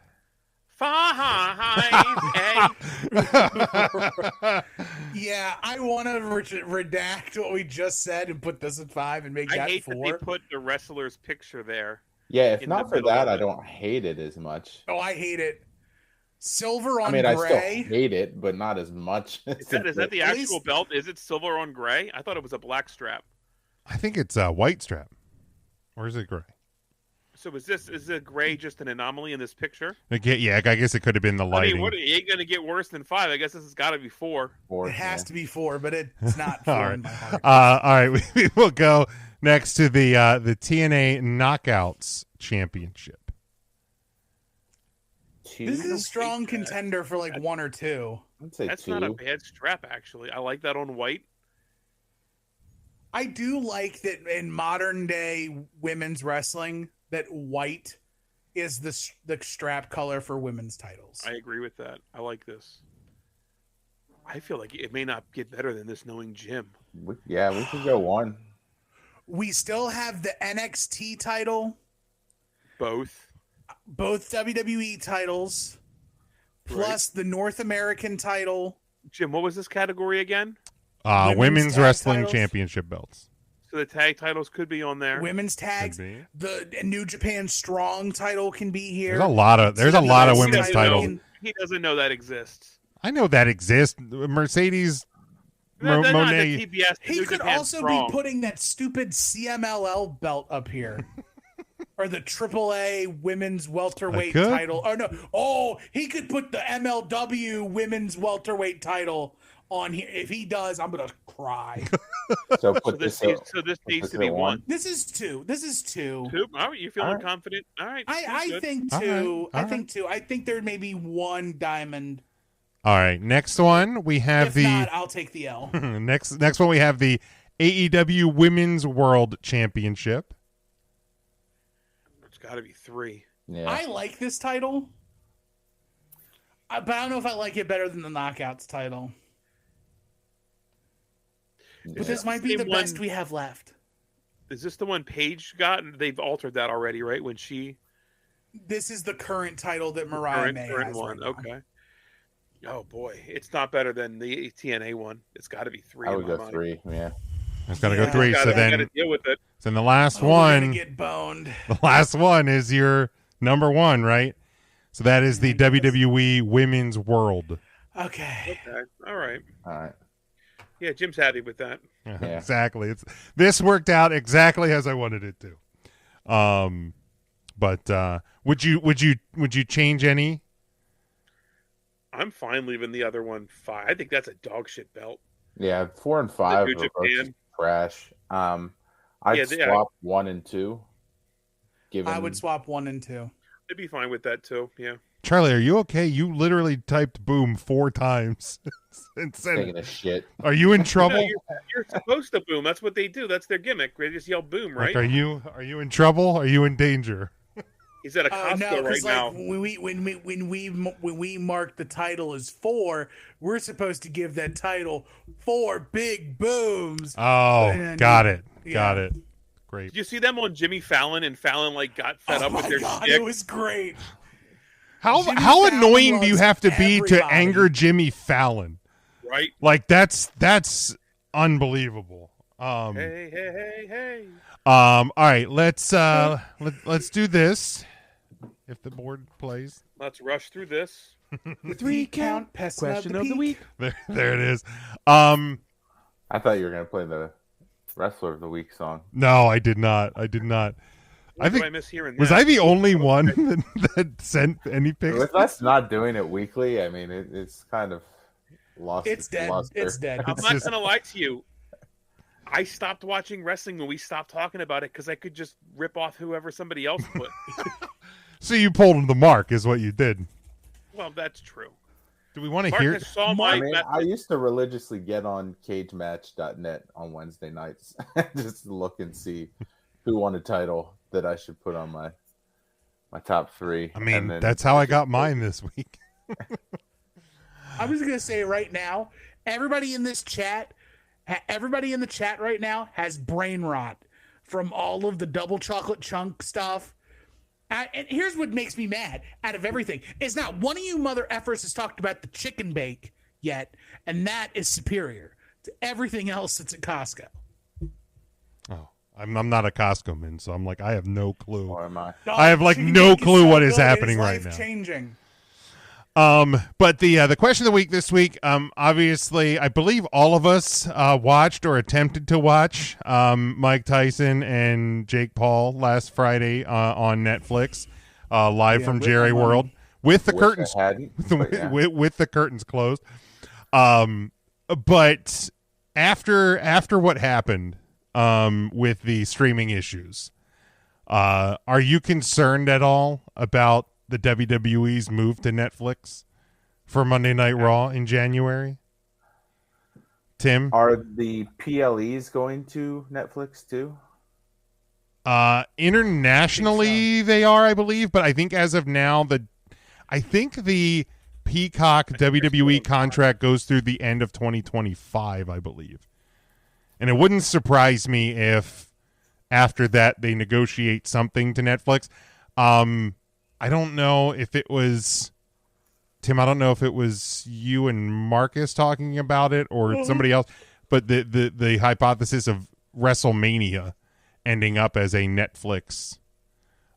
Speaker 9: 5.
Speaker 10: Yeah, I want to redact what we just said and put this at 5 and make
Speaker 9: I
Speaker 10: that
Speaker 9: hate
Speaker 10: 4.
Speaker 9: that they put the wrestler's picture there.
Speaker 11: Yeah, if
Speaker 9: in
Speaker 11: not
Speaker 9: the
Speaker 11: for
Speaker 9: middle
Speaker 11: that,
Speaker 9: of
Speaker 11: I
Speaker 9: it.
Speaker 11: don't hate it as much.
Speaker 10: Oh, I hate it. Silver on
Speaker 11: I still
Speaker 10: gray.
Speaker 11: hate it, but not as much.
Speaker 9: Is that the actual belt? Is it silver on gray? I thought it was a black strap.
Speaker 8: I think it's a white strap. Or is it gray?
Speaker 9: So is the gray just an anomaly in this picture?
Speaker 8: Yeah, I guess it could have been the lighting.
Speaker 9: I mean, it ain't going to get worse than 5. I guess this has got to be 4.
Speaker 10: It has to be 4, but it's not 4
Speaker 8: All right.
Speaker 10: in my heart.
Speaker 8: All right, we will go next to the TNA Knockouts Championship.
Speaker 10: This is a strong contender for 1 or 2.
Speaker 11: I'd say
Speaker 9: That's
Speaker 11: 2.
Speaker 9: not a bad strap, actually. I like that on white.
Speaker 10: I do like that in modern day women's wrestling that white is the strap color for women's titles.
Speaker 9: I agree with that. I like this. I feel like it may not get better than this knowing Jim.
Speaker 11: Yeah, we could go 1.
Speaker 10: We still have the NXT title.
Speaker 9: Both
Speaker 10: WWE titles. Plus the North American title.
Speaker 9: Jim, what was this category again?
Speaker 8: Women's Wrestling
Speaker 10: titles.
Speaker 8: Championship belts.
Speaker 9: So the tag titles could be on there.
Speaker 10: Women's tags. The New Japan Strong title can be here.
Speaker 8: There's a lot of women's titles.
Speaker 9: He doesn't know that exists.
Speaker 8: I know that exists. Mercedes Monet.
Speaker 10: He could also be putting that stupid CMLL belt up here. or the AAA Women's Welterweight title. Or no, he could put the MLW Women's Welterweight title on here. If he does, I'm gonna cry.
Speaker 11: So
Speaker 9: this needs to be one.
Speaker 10: This is two.
Speaker 9: Two. All right, you feeling confident? All right.
Speaker 10: I think two. I think two. I think there may be one diamond.
Speaker 8: All right. Next one we have
Speaker 10: If not, I'll take the L.
Speaker 8: next one we have the AEW Women's World Championship.
Speaker 9: It's got to be 3.
Speaker 11: Yeah.
Speaker 10: I like this title, but I don't know if I like it better than the Knockouts title. But this might be the best we have left.
Speaker 9: Is this the one Paige got? They've altered that already, right? When she.
Speaker 10: This is the current title that Mariah May has.
Speaker 9: One.
Speaker 10: Right
Speaker 9: Okay. Oh boy, it's not better than the TNA one. It's got to be 3.
Speaker 11: I would go 3. Yeah.
Speaker 8: It's got to go 3. So then,
Speaker 9: deal with it.
Speaker 8: So the last
Speaker 10: We're
Speaker 8: one.
Speaker 10: gonna get boned.
Speaker 8: The last one is your number 1, right? So that is the WWE Women's World.
Speaker 10: Okay.
Speaker 9: All right.
Speaker 11: All right.
Speaker 9: Yeah, Jim's happy with that.
Speaker 8: Yeah. Exactly. This worked out exactly as I wanted it to. But would you change any?
Speaker 9: I'm fine leaving the other one 5. I think that's a dog shit belt.
Speaker 11: Yeah, 4 and 5 are both trash. I'd swap 1 and 2.
Speaker 10: I would swap 1 and 2.
Speaker 9: I'd be fine with that too. Yeah.
Speaker 8: Charlie, are you okay? You literally typed boom 4 times.
Speaker 11: Taking a shit.
Speaker 8: Are you in trouble?
Speaker 9: No, you're supposed to boom. That's what they do. That's their gimmick. They just yell boom, right?
Speaker 8: Like, are you in trouble? Are you in danger?
Speaker 9: He's at a Costco right now.
Speaker 10: When we mark the title as 4, we're supposed to give that title 4 big booms.
Speaker 8: Oh, got it. Great.
Speaker 9: Did you see them on Jimmy Fallon? And Fallon got fed up with their
Speaker 10: God,
Speaker 9: shtick?
Speaker 10: it was great.
Speaker 8: How annoying do you have to be to anger Jimmy Fallon?
Speaker 9: Right.
Speaker 8: Like that's unbelievable.
Speaker 9: Hey.
Speaker 8: All right, let's do this. If the board plays.
Speaker 9: Let's rush through this.
Speaker 10: 3 count question of the week.
Speaker 8: There it is.
Speaker 11: I thought you were going to play the Wrestler of the Week song.
Speaker 8: No, I did not. I think
Speaker 9: I miss hearing
Speaker 8: was
Speaker 9: that?
Speaker 8: I the only one that sent any picks?
Speaker 11: With us not doing it weekly, I mean, it's kind of lost.
Speaker 10: It's dead.
Speaker 11: luster.
Speaker 10: It's dead.
Speaker 9: I'm not going to lie to you. I stopped watching wrestling when we stopped talking about it because I could just rip off whoever somebody else put.
Speaker 8: So you pulled the mark, is what you did.
Speaker 9: Well, that's true.
Speaker 8: Do we want to hear?
Speaker 11: I used to religiously get on cagematch.net on Wednesday nights just to look and see who won a title that I should put on my top 3.
Speaker 8: I mean, that's how I got mine this week.
Speaker 10: I was going to say right now, everybody in the chat right now has brain rot from all of the double chocolate chunk stuff. And here's what makes me mad out of everything is not one of you mother effers has talked about the chicken bake yet, and that is superior to everything else that's at Costco.
Speaker 8: Oh, I'm not a Costco man, so I'm like, I have no clue.
Speaker 11: Or am I?
Speaker 8: I have no clue what is happening right now.
Speaker 10: Changing.
Speaker 8: But the question of the week this week, obviously, I believe all of us watched or attempted to watch Mike Tyson and Jake Paul last Friday on Netflix, live from Jerry World with the curtains with the curtains closed. But after what happened with the streaming issues, are you concerned at all about the WWE's move to Netflix for Monday Night Raw in January? Tim?
Speaker 11: Are the PLEs going to Netflix too?
Speaker 8: Internationally, they are, I believe, but I think as of now, I think the Peacock WWE contract goes through the end of 2025, I believe. And it wouldn't surprise me if after that they negotiate something to Netflix. I don't know if it was Tim. I don't know if it was you and Marcus talking about it or somebody else. But the hypothesis of WrestleMania ending up as a Netflix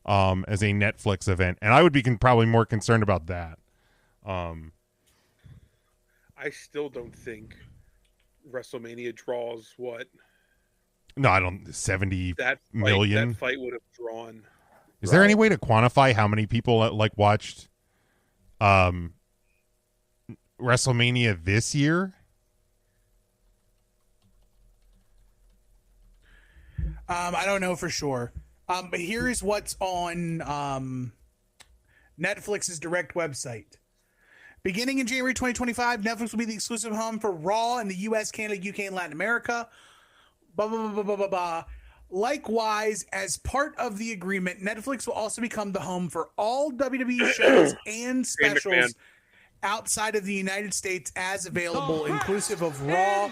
Speaker 8: event, and I would be probably more concerned about that.
Speaker 9: I still don't think WrestleMania draws what.
Speaker 8: No, I don't. 70
Speaker 9: that
Speaker 8: million.
Speaker 9: That fight would have drawn.
Speaker 8: Is there any way to quantify how many people like watched WrestleMania this year?
Speaker 10: I don't know for sure. But here is what's on Netflix's direct website. Beginning in January 2025, Netflix will be the exclusive home for Raw in the US, Canada, UK, and Latin America. Blah, blah, blah, blah, blah, blah. Likewise, as part of the agreement, Netflix will also become the home for all WWE shows and specials outside of the United States as available, inclusive of Raw,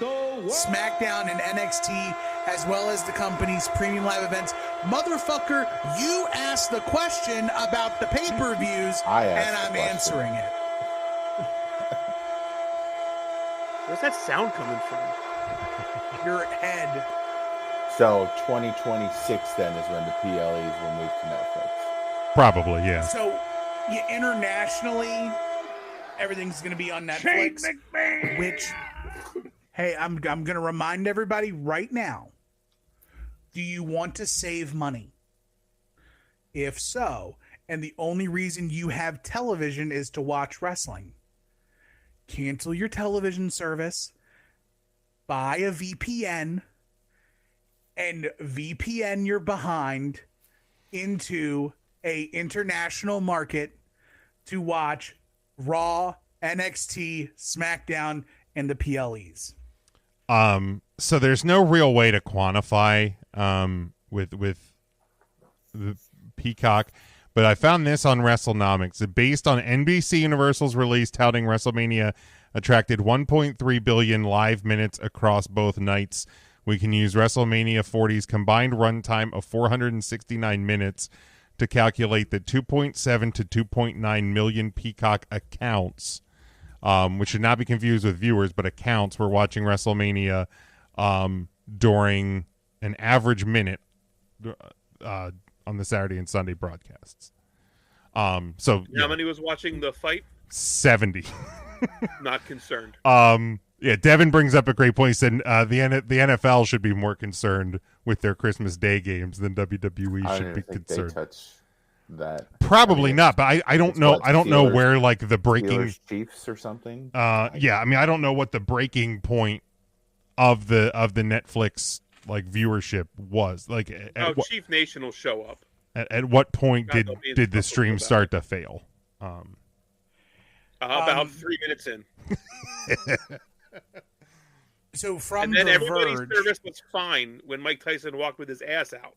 Speaker 10: SmackDown, and NXT, as well as the company's premium live events. Motherfucker, you asked the question about the pay-per-views, and I'm answering it.
Speaker 9: Where's that sound coming from?
Speaker 10: Your head.
Speaker 11: So 2026 then is when the PLEs will move to Netflix.
Speaker 8: Probably, yeah.
Speaker 10: So, internationally, everything's going to be on Netflix. Which, hey, I'm going to remind everybody right now. Do you want to save money? If so, and the only reason you have television is to watch wrestling, cancel your television service, buy a VPN, and VPN your behind into a international market to watch Raw, NXT, SmackDown, and the PLEs.
Speaker 8: So there's no real way to quantify with the Peacock, but I found this on WrestleNomics. Based on NBC Universal's release touting WrestleMania attracted 1.3 billion live minutes across both nights. We can use WrestleMania 40's combined runtime of 469 minutes to calculate the 2.7 to 2.9 million Peacock accounts, which should not be confused with viewers, but accounts were watching WrestleMania during an average minute on the Saturday and Sunday broadcasts. So
Speaker 9: how many was watching the fight?
Speaker 8: 70.
Speaker 9: Not concerned.
Speaker 8: Yeah, Devin brings up a great point. He said the NFL should be more concerned with their Christmas Day games than WWE should be concerned.
Speaker 11: They touch that.
Speaker 8: Probably not, but I don't know. I don't know where like the breaking
Speaker 11: Steelers, Chiefs or something.
Speaker 8: Yeah, I mean I don't know what the breaking point of the Netflix like viewership was. Like
Speaker 9: Chief Nation will show up.
Speaker 8: At what point did the stream start to fail?
Speaker 9: About 3 minutes in.
Speaker 10: So from
Speaker 9: and then
Speaker 10: the
Speaker 9: everybody's
Speaker 10: Verge,
Speaker 9: service was fine when Mike Tyson walked with his ass out.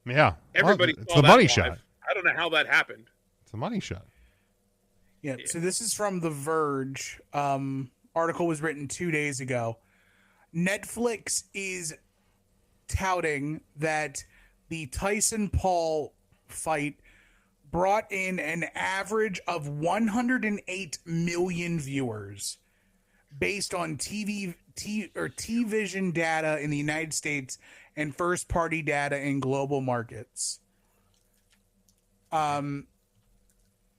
Speaker 8: Yeah,
Speaker 9: Everybody
Speaker 8: it's
Speaker 9: saw
Speaker 8: the
Speaker 9: that
Speaker 8: money
Speaker 9: live.
Speaker 8: shot.
Speaker 9: I don't know how that happened.
Speaker 8: It's a money shot.
Speaker 10: Yeah, so this is from The Verge. Article was written 2 days ago. Netflix is touting that the Tyson-Paul fight brought in an average of 108 million viewers based on T-Vision data in the United States and first-party data in global markets.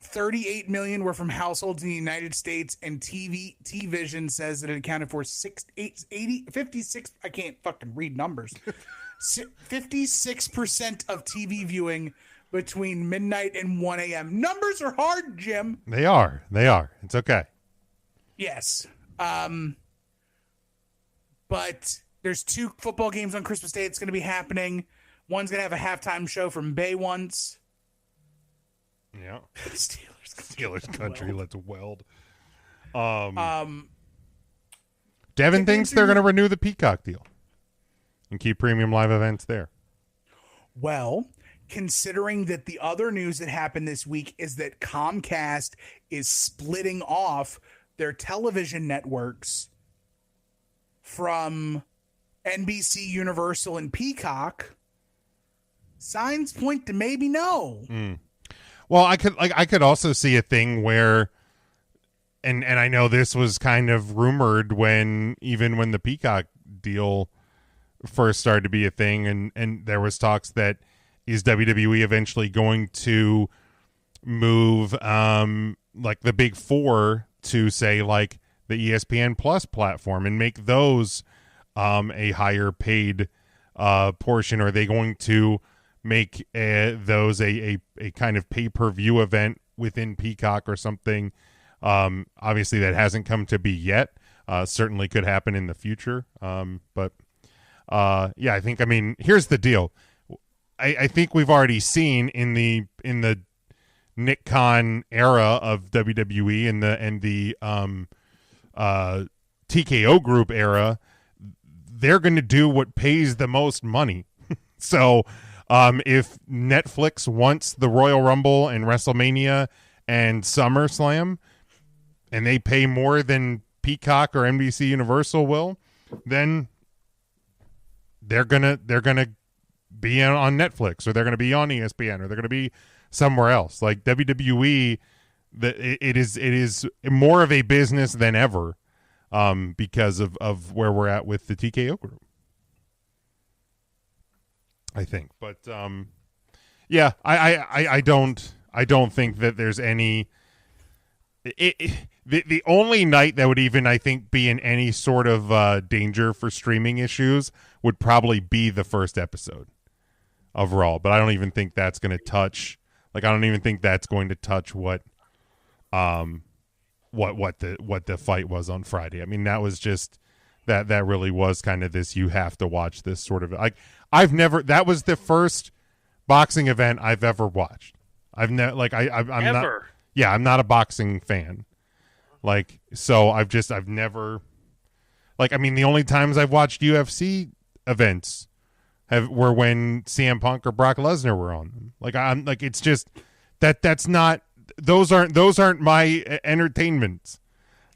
Speaker 10: 38 million were from households in the United States, and T-Vision says that it accounted for 56. I can't fucking read numbers. 56% of TV viewing between midnight and 1 a.m. Numbers are hard, Jim.
Speaker 8: They are. It's okay.
Speaker 10: Yes. But there's 2 football games on Christmas Day. It's going to be happening. One's going to have a halftime show from Bay once.
Speaker 8: Yeah.
Speaker 10: Steelers
Speaker 8: country. Let's weld. Devin thinks they're going to renew the Peacock deal and keep premium live events there.
Speaker 10: Well, considering that the other news that happened this week is that Comcast is splitting off their television networks from NBC, Universal, and Peacock, signs point to maybe no.
Speaker 8: Well, I could also see a thing where, and I know this was kind of rumored when the Peacock deal first started to be a thing, and there was talks that is WWE eventually going to move like the big 4 to say like the ESPN Plus platform and make those a higher paid portion? Or are they going to make those a kind of pay-per-view event within Peacock or something. Obviously, that hasn't come to be yet. Certainly could happen in the future. But I think, I mean, here's the deal. I think we've already seen in the Nick Khan era of WWE and the TKO group era, they're going to do what pays the most money. So if Netflix wants the Royal Rumble and WrestleMania and SummerSlam, and they pay more than Peacock or NBC Universal will, then they're gonna be on Netflix, or they're gonna be on ESPN, or they're gonna be somewhere else. Like WWE, it is more of a business than ever, because of where we're at with the TKO group, I think. But I don't think that there's any. The only night that would even, I think, be in any sort of danger for streaming issues would probably be the first episode of Raw. But I don't even think that's going to touch. Like, I don't even think that's going to touch what the fight was on Friday. I mean, that was just that really was kind of this. You have to watch this sort of, like, that was the first boxing event I've ever watched. I'm not. Yeah, I'm not a boxing fan. Like, so I've never, like, I mean, the only times I've watched UFC events were when CM Punk or Brock Lesnar were on them. Like, I'm like, it's just that's not, those aren't my entertainments.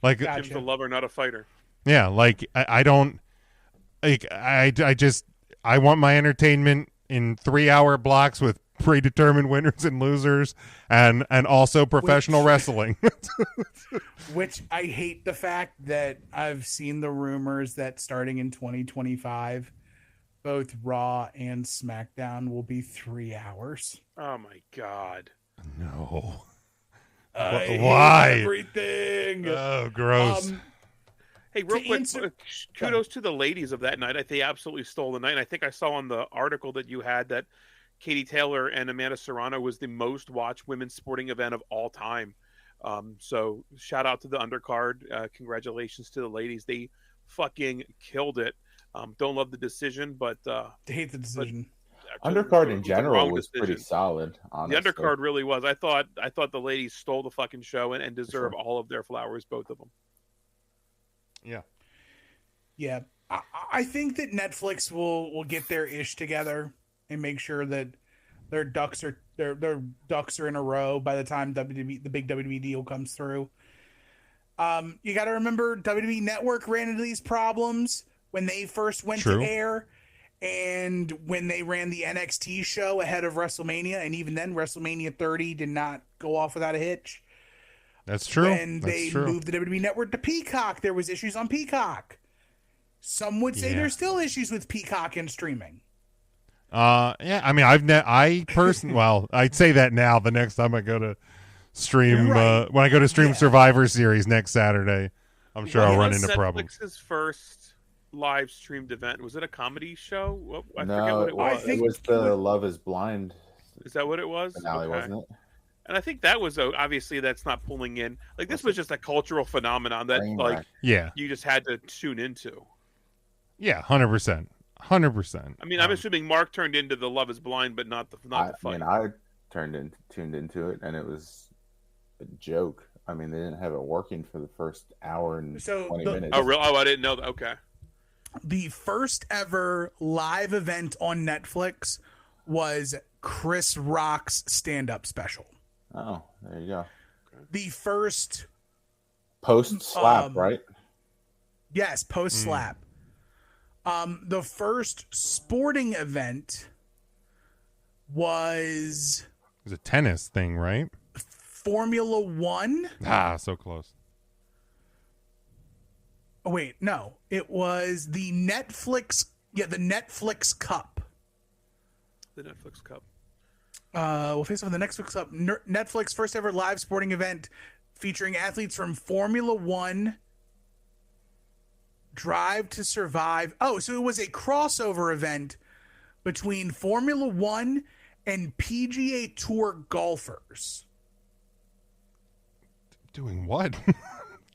Speaker 8: Like,
Speaker 9: gotcha. Jim's a lover, not a fighter.
Speaker 8: Yeah. Like, I don't, like, I want my entertainment in 3-hour blocks with predetermined winners and losers, and also professional wrestling.
Speaker 10: Which I hate the fact that I've seen the rumors that starting in 2025, both Raw and SmackDown will be 3 hours.
Speaker 9: Oh my God.
Speaker 8: No.
Speaker 10: Why? Everything.
Speaker 8: Oh, gross.
Speaker 9: Hey, real quick, kudos to the ladies of that night. They absolutely stole the night. And I think I saw on the article that you had that Katie Taylor and Amanda Serrano was the most watched women's sporting event of all time. So shout out to the undercard. Congratulations to the ladies. They fucking killed it. Don't love the decision, but
Speaker 10: hate the decision.
Speaker 11: Undercard in general was pretty solid, honestly.
Speaker 9: The undercard really was. I thought the ladies stole the fucking show and deserve all of their flowers, both of them.
Speaker 8: Yeah.
Speaker 10: Yeah. I think that Netflix will get their ish together and make sure that their ducks are in a row by the time the big WWE deal comes through. You got to remember, WWE Network ran into these problems when they first went to air, and when they ran the NXT show ahead of WrestleMania, and even then WrestleMania 30 did not go off without a hitch.
Speaker 8: That's true.
Speaker 10: When they moved the WWE Network to Peacock, there was issues on Peacock. Some would say there's still issues with Peacock and streaming.
Speaker 8: Yeah, I mean, I'd say that now. The next time I go to stream, when I go to stream Survivor Series next Saturday, I'm sure I'll run into problems.
Speaker 9: Netflix's first live streamed event, was it a comedy show? I
Speaker 11: no,
Speaker 9: forget what it was.
Speaker 11: It was the Love Is Blind.
Speaker 9: Is that what it was?
Speaker 11: Finale, wasn't it?
Speaker 9: And I think that was obviously that's not pulling in. Like, this was just a cultural phenomenon that you just had to tune into.
Speaker 8: Yeah, 100%. 100%.
Speaker 9: I mean, I'm assuming Mark turned into the Love Is Blind, but not the fight.
Speaker 11: I mean, I tuned into it, and it was a joke. I mean, they didn't have it working for the first hour and 20 minutes.
Speaker 9: Oh, really? Oh, I didn't know that. Okay.
Speaker 10: The first ever live event on Netflix was Chris Rock's stand-up special.
Speaker 11: Oh, there you go.
Speaker 10: The first
Speaker 11: post-slap, right?
Speaker 10: Yes, post-slap. The first sporting event was
Speaker 8: a tennis thing, right?
Speaker 10: Formula One.
Speaker 8: So close.
Speaker 10: Oh wait, no, it was the Netflix. Yeah, the Netflix Cup.
Speaker 9: The Netflix Cup.
Speaker 10: We'll face off the Netflix Cup. Netflix first ever live sporting event featuring athletes from Formula One, Drive to Survive. Oh, so it was a crossover event between Formula One and PGA Tour golfers.
Speaker 8: Doing what?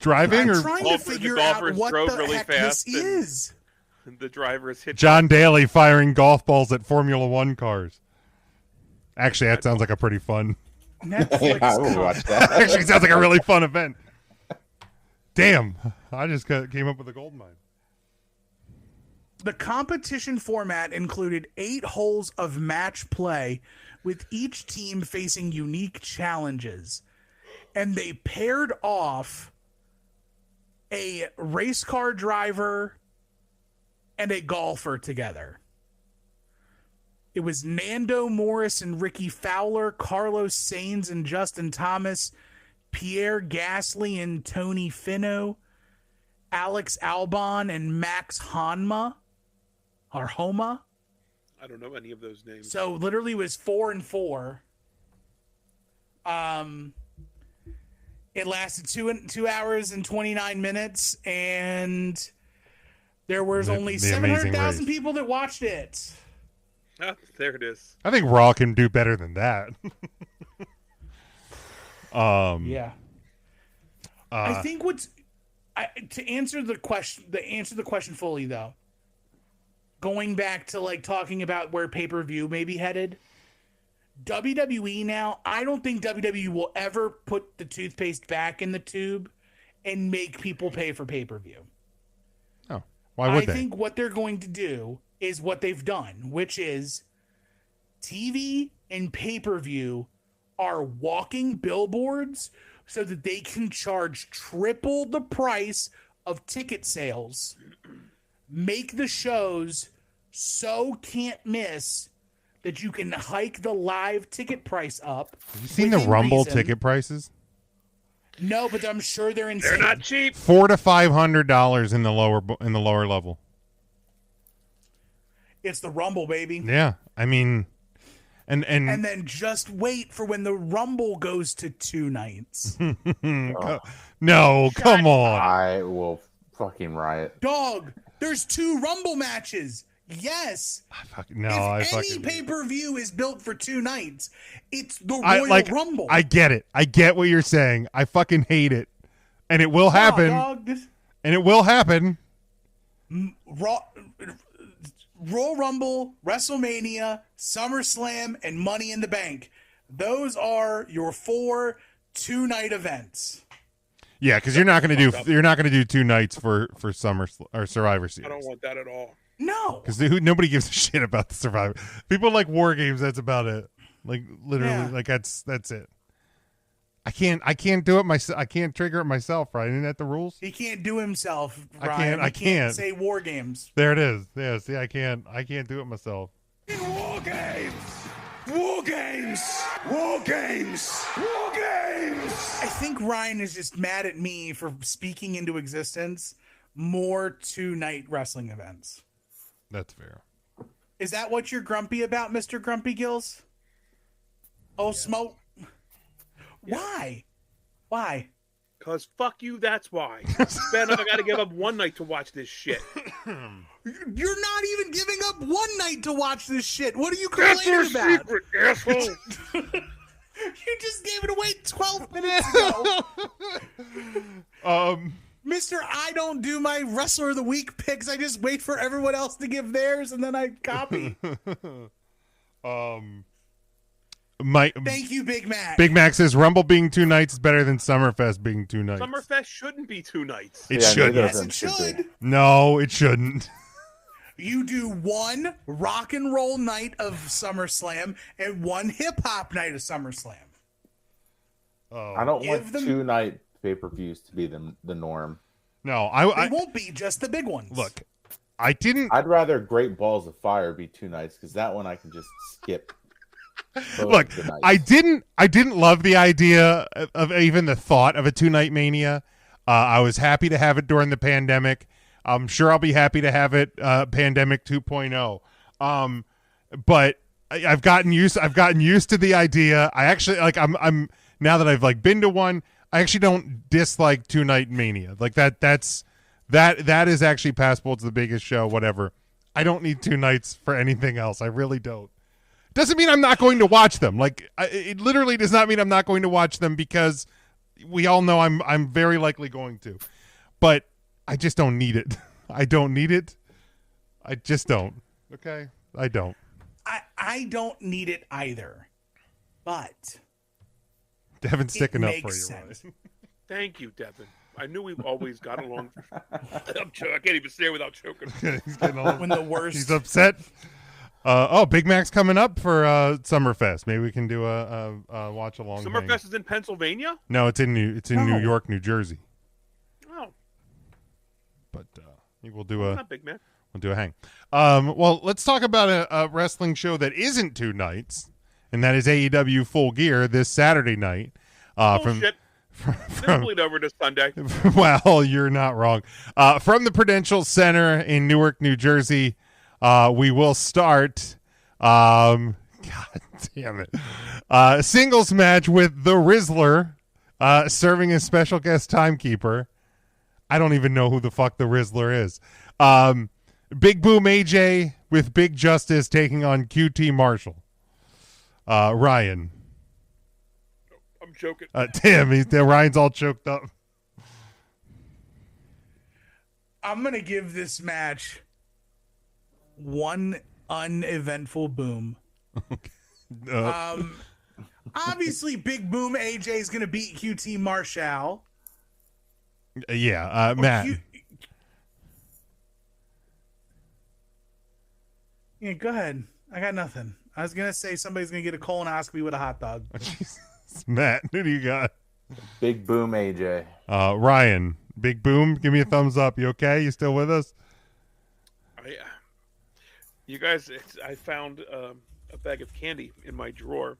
Speaker 8: Driving
Speaker 10: I'm
Speaker 8: or
Speaker 10: trying to
Speaker 9: Golfers-
Speaker 10: figure
Speaker 9: the
Speaker 10: out
Speaker 9: golfers
Speaker 10: what
Speaker 9: drove
Speaker 10: the
Speaker 9: really
Speaker 10: heck
Speaker 9: fast
Speaker 10: this
Speaker 9: and-
Speaker 10: is.
Speaker 9: The drivers hit
Speaker 8: John Daly firing golf balls at Formula One cars. Actually, that sounds like a pretty fun.
Speaker 10: Netflix.
Speaker 11: I will watch that.
Speaker 8: Actually, sounds like a really fun event. Damn, I just came up with a gold mine.
Speaker 10: The competition format included 8 holes of match play, with each team facing unique challenges. And they paired off a race car driver and a golfer together. It was Nando Morris and Ricky Fowler, Carlos Sainz and Justin Thomas, Pierre Gasly and Tony Finau, Alex Albon and Max Homa.
Speaker 9: I don't know any of those names.
Speaker 10: So literally it was 4 and 4. It lasted 2 hours and 29 minutes, and there was only
Speaker 8: The Amazing
Speaker 10: 700,000
Speaker 8: Race.
Speaker 10: people that watched it.
Speaker 9: Ah, there it is.
Speaker 8: I think Raw can do better than that.
Speaker 10: Yeah. I think to answer the question fully though, going back to like talking about where pay-per-view may be headed, WWE now, I don't think WWE will ever put the toothpaste back in the tube and make people pay for pay-per-view.
Speaker 8: Oh, why would
Speaker 10: I
Speaker 8: they?
Speaker 10: think what they're going to do is what they've done, which is TV and pay-per-view are walking billboards so that they can charge triple the price of ticket sales, make the shows so can't miss that you can hike the live ticket price up.
Speaker 8: Have you seen the
Speaker 10: within
Speaker 8: Rumble
Speaker 10: reason.
Speaker 8: ticket prices?
Speaker 10: No, but I'm sure they're insane.
Speaker 9: They're not cheap.
Speaker 8: $400 to $500 in the lower level.
Speaker 10: It's the Rumble, baby.
Speaker 8: Yeah, I mean, and
Speaker 10: then just wait for when the Rumble goes to 2 nights.
Speaker 8: no, come on.
Speaker 11: I will fucking riot.
Speaker 10: Dog, there's 2 Rumble matches. Yes. If any pay-per-view is built for 2 nights, it's the Royal Rumble.
Speaker 8: I get it. I get what you're saying. I fucking hate it, and it will happen.
Speaker 10: Dog.
Speaker 8: And it will happen.
Speaker 10: Royal Rumble, WrestleMania, SummerSlam, and Money in the Bank. Those are your 4 2-night events.
Speaker 8: Yeah, because you're not going to do 2 nights for Summer or Survivor Series.
Speaker 9: I don't want that at all.
Speaker 10: No,
Speaker 8: because nobody gives a shit about the Survivor. People like War Games. That's about it. Like literally, like that's it. I can't do it myself. I can't trigger it myself. Right? Isn't that the rules?
Speaker 10: He can't do himself.
Speaker 8: I
Speaker 10: Ryan.
Speaker 8: can't.
Speaker 10: He can't say War Games.
Speaker 8: There it is. Yeah. See, I can't do it myself.
Speaker 3: War games! War games! War games! War games!
Speaker 10: I think Ryan is just mad at me for speaking into existence more 2-night wrestling events.
Speaker 8: That's fair.
Speaker 10: Is that what you're grumpy about, Mr. Grumpy Gills? Oh, Smoke. Why? Why?
Speaker 9: Because fuck you, that's why. Ben, I got to give up 1 night to watch this shit.
Speaker 10: You're not even giving up 1 night to watch this shit. What are you complaining about?
Speaker 9: Secret, asshole.
Speaker 10: You just gave it away 12 minutes ago. Mr. I don't do my Wrestler of the Week picks. I just wait for everyone else to give theirs and then I copy.
Speaker 8: Thank
Speaker 10: you, Big Mac.
Speaker 8: Big Mac says Rumble being 2 nights is better than Summerfest being 2 nights.
Speaker 9: Summerfest shouldn't be 2 nights.
Speaker 8: It should.
Speaker 10: Yes, it should.
Speaker 8: No, it shouldn't.
Speaker 10: You do 1 rock and roll night of SummerSlam and 1 hip hop night of SummerSlam.
Speaker 11: I don't want 2-night pay-per-views to be the norm.
Speaker 8: No,
Speaker 10: It won't be just the big ones.
Speaker 8: Look, I'd
Speaker 11: rather Great Balls of Fire be 2 nights because that one I can just skip.
Speaker 8: Look, I didn't love the idea of even the thought of a 2-night Mania. I was happy to have it during the pandemic. I'm sure I'll be happy to have it Pandemic 2.0. But I've gotten used to the idea. I actually I'm now that I've been to one, I actually don't dislike 2-night Mania. Like that is actually passable. It's the biggest show, whatever. I don't need 2 nights for anything else. I really don't. Doesn't mean I'm not going to watch them. Like, it literally does not mean I'm not going to watch them because we all know I'm very likely going to. But I just don't need it. I don't need it. I just don't. Okay? I don't.
Speaker 10: I don't need it either. But
Speaker 8: Devin's sticking up for you,
Speaker 10: sense.
Speaker 8: Ryan.
Speaker 9: Thank you, Devin. I knew we've always got along. I can't even say it without choking.
Speaker 8: He's getting all,
Speaker 10: When the worst.
Speaker 8: He's upset. Big Mac's coming up for Summerfest. Maybe we can do a watch along.
Speaker 9: Summerfest is in Pennsylvania?
Speaker 8: No, it's in New York, New Jersey.
Speaker 9: Oh.
Speaker 8: But we'll do a
Speaker 9: Not Big Mac.
Speaker 8: We'll do a hang. Well, let's talk about a wrestling show that isn't 2 nights, and that is AEW Full Gear this Saturday night.
Speaker 9: Bullshit. From bleed over to Sunday.
Speaker 8: Well, you're not wrong. From the Prudential Center in Newark, New Jersey, we will start. God damn it! Singles match with the Rizzler serving as special guest timekeeper. I don't even know who the fuck the Rizzler is. Big Boom AJ with Big Justice taking on QT Marshall. Ryan.
Speaker 9: I'm joking.
Speaker 8: Tim, Ryan's all choked up.
Speaker 10: I'm going to give this match one uneventful boom. Obviously, Big Boom AJ is going to beat QT Marshall.
Speaker 8: Yeah, Matt.
Speaker 10: Yeah, go ahead. I got nothing. I was going to say somebody's going to get a colonoscopy with a hot dog.
Speaker 8: Jesus. Matt, who do you got?
Speaker 11: Big Boom AJ.
Speaker 8: Ryan, Big Boom, give me a thumbs up. You okay? You still with us?
Speaker 9: You guys, I found a bag of candy in my drawer,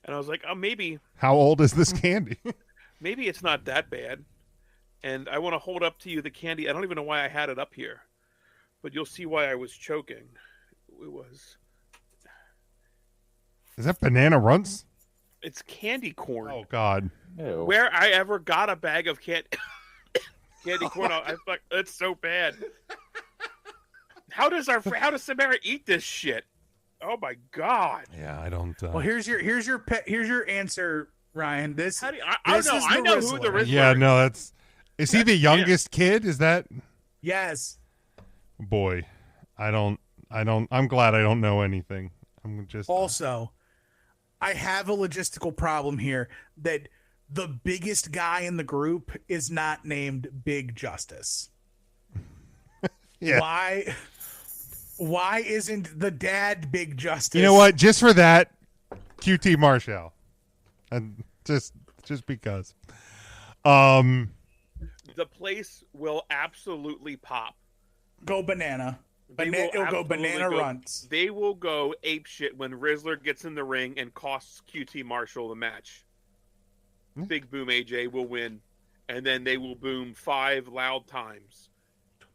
Speaker 9: and I was like, oh, maybe.
Speaker 8: How old is this candy?
Speaker 9: Maybe it's not that bad. And I want to hold up to you the candy. I don't even know why I had it up here, but you'll see why I was choking. It was.
Speaker 8: Is that Banana Runts?
Speaker 9: It's candy corn.
Speaker 8: Oh, God.
Speaker 11: Ew.
Speaker 9: Where I ever got a bag of candy corn, it's so bad. How does Samara eat this shit? Oh my God.
Speaker 8: Yeah, I don't.
Speaker 10: Well, here's your answer, Ryan.
Speaker 9: I know who the Rizzler is.
Speaker 8: Yeah, no, is he the youngest kid? Is that?
Speaker 10: Yes.
Speaker 8: Boy, I'm glad I don't know anything. I'm just
Speaker 10: also. I have a logistical problem here that the biggest guy in the group is not named Big Justice.
Speaker 8: Yeah.
Speaker 10: Why isn't the dad Big Justice?
Speaker 8: You know what? Just for that, QT Marshall. And just because.
Speaker 9: The place will absolutely pop.
Speaker 10: Go banana. It'll go banana runs.
Speaker 9: They will go ape shit when Rizzler gets in the ring and costs QT Marshall the match. Big Boom AJ will win, and then they will boom 5 loud times,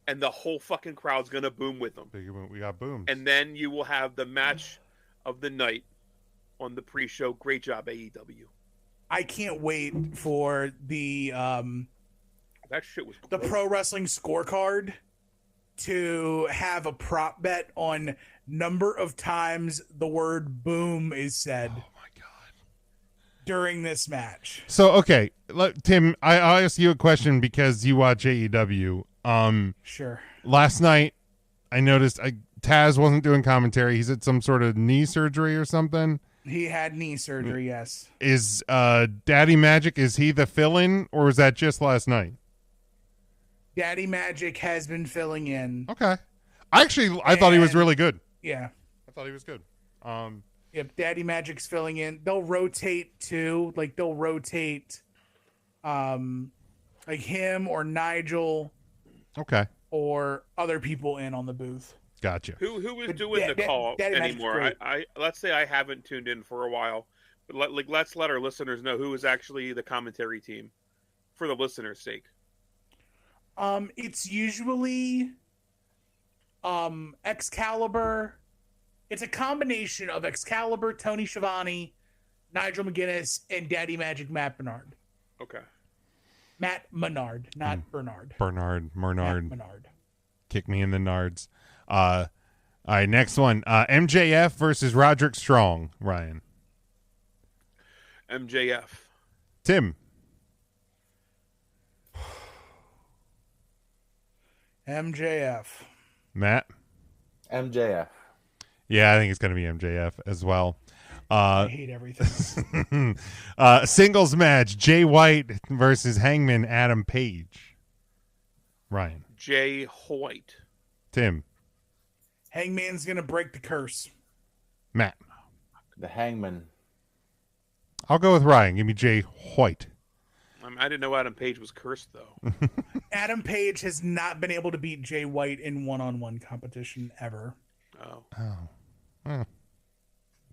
Speaker 9: and the whole fucking crowd's gonna boom with them.
Speaker 8: We got booms.
Speaker 9: And then you will have the match of the night on the pre-show. Great job, AEW.
Speaker 10: I can't wait for the
Speaker 9: that shit was
Speaker 10: the pro wrestling scorecard to have a prop bet on number of times the word boom is said.
Speaker 8: Oh my God.
Speaker 10: During this match.
Speaker 8: So, okay, Tim, I'll ask you a question because you watch AEW.
Speaker 10: Sure.
Speaker 8: Last night, I noticed Taz wasn't doing commentary. He's had some sort of knee surgery or something.
Speaker 10: He had knee surgery, yes.
Speaker 8: Is Daddy Magic, is he the fill-in, or was that just last night?
Speaker 10: Daddy Magic has been filling in.
Speaker 8: Okay. I thought he was really good.
Speaker 10: Yeah.
Speaker 8: I thought he was good.
Speaker 10: Yep, Daddy Magic's filling in. They'll rotate too. Like they'll rotate like him or Nigel.
Speaker 8: Okay.
Speaker 10: Or other people in on the booth.
Speaker 8: Gotcha.
Speaker 9: Who is doing the call anymore? I let's say I haven't tuned in for a while, but let's let our listeners know who is actually the commentary team for the listeners' sake.
Speaker 10: It's usually Excalibur. It's a combination of Excalibur, Tony Schiavone, Nigel McGuinness, and Daddy Magic Matt Bernard.
Speaker 9: Okay.
Speaker 10: Matt Menard, not Bernard.
Speaker 8: Bernard.
Speaker 10: Matt Menard.
Speaker 8: Kick me in the nards. All right, next one. MJF versus Roderick Strong. Ryan.
Speaker 9: MJF.
Speaker 8: Tim.
Speaker 10: MJF.
Speaker 8: Matt.
Speaker 11: MJF.
Speaker 8: Yeah, I think it's going to be MJF as well.
Speaker 10: I hate everything.
Speaker 8: Singles match: Jay White versus Hangman Adam Page. Ryan.
Speaker 9: Jay White.
Speaker 8: Tim.
Speaker 10: Hangman's gonna break the curse.
Speaker 8: Matt.
Speaker 11: The Hangman.
Speaker 8: I'll go with Ryan. Give me Jay White.
Speaker 9: I didn't know Adam Page was cursed though.
Speaker 10: Adam Page has not been able to beat Jay White in one-on-one competition ever.
Speaker 8: Oh.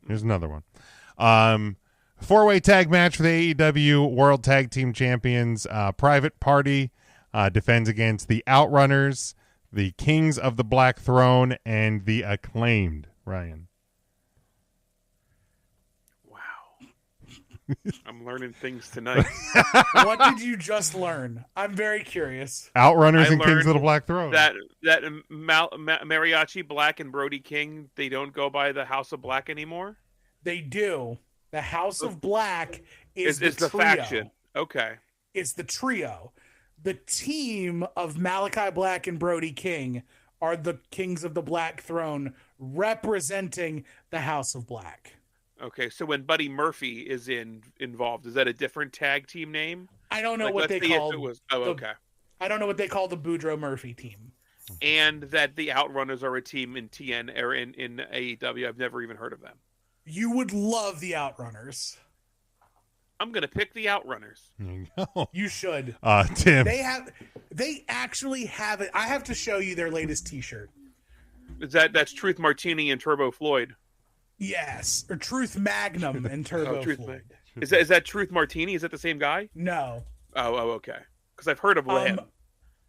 Speaker 8: Here's another one. Four-way tag match for the AEW World Tag Team Champions. Private Party defends against the Outrunners, the Kings of the Black Throne, and the Acclaimed. Ryan.
Speaker 9: I'm learning things tonight.
Speaker 10: What did you just learn? I'm very curious.
Speaker 8: Outrunners and Kings of the Black Throne.
Speaker 9: That Mariachi Black and Brody King, they don't go by the House of Black anymore?
Speaker 10: They do. The House of Black is the
Speaker 9: the
Speaker 10: trio.
Speaker 9: faction. Okay.
Speaker 10: It's the trio. The team of Malachi Black and Brody King are the Kings of the Black Throne representing the House of Black.
Speaker 9: Okay, so when Buddy Murphy is involved, is that a different tag team name?
Speaker 10: I don't know what they call
Speaker 9: it. Okay.
Speaker 10: I don't know what they call the Boudreaux Murphy team.
Speaker 9: And that the Outrunners are a team in TN or in AEW. I've never even heard of them.
Speaker 10: You would love the Outrunners.
Speaker 9: I'm gonna pick the Outrunners.
Speaker 8: There you go.
Speaker 10: You should.
Speaker 8: Tim.
Speaker 10: They actually have it. I have to show you their latest T-shirt.
Speaker 9: That's Truth Martini and Turbo Floyd.
Speaker 10: Yes, or Truth Magnum and Turbo Floyd.
Speaker 9: Is that Truth Martini? Is that the same guy?
Speaker 10: No.
Speaker 9: Oh, okay. Because I've heard of him.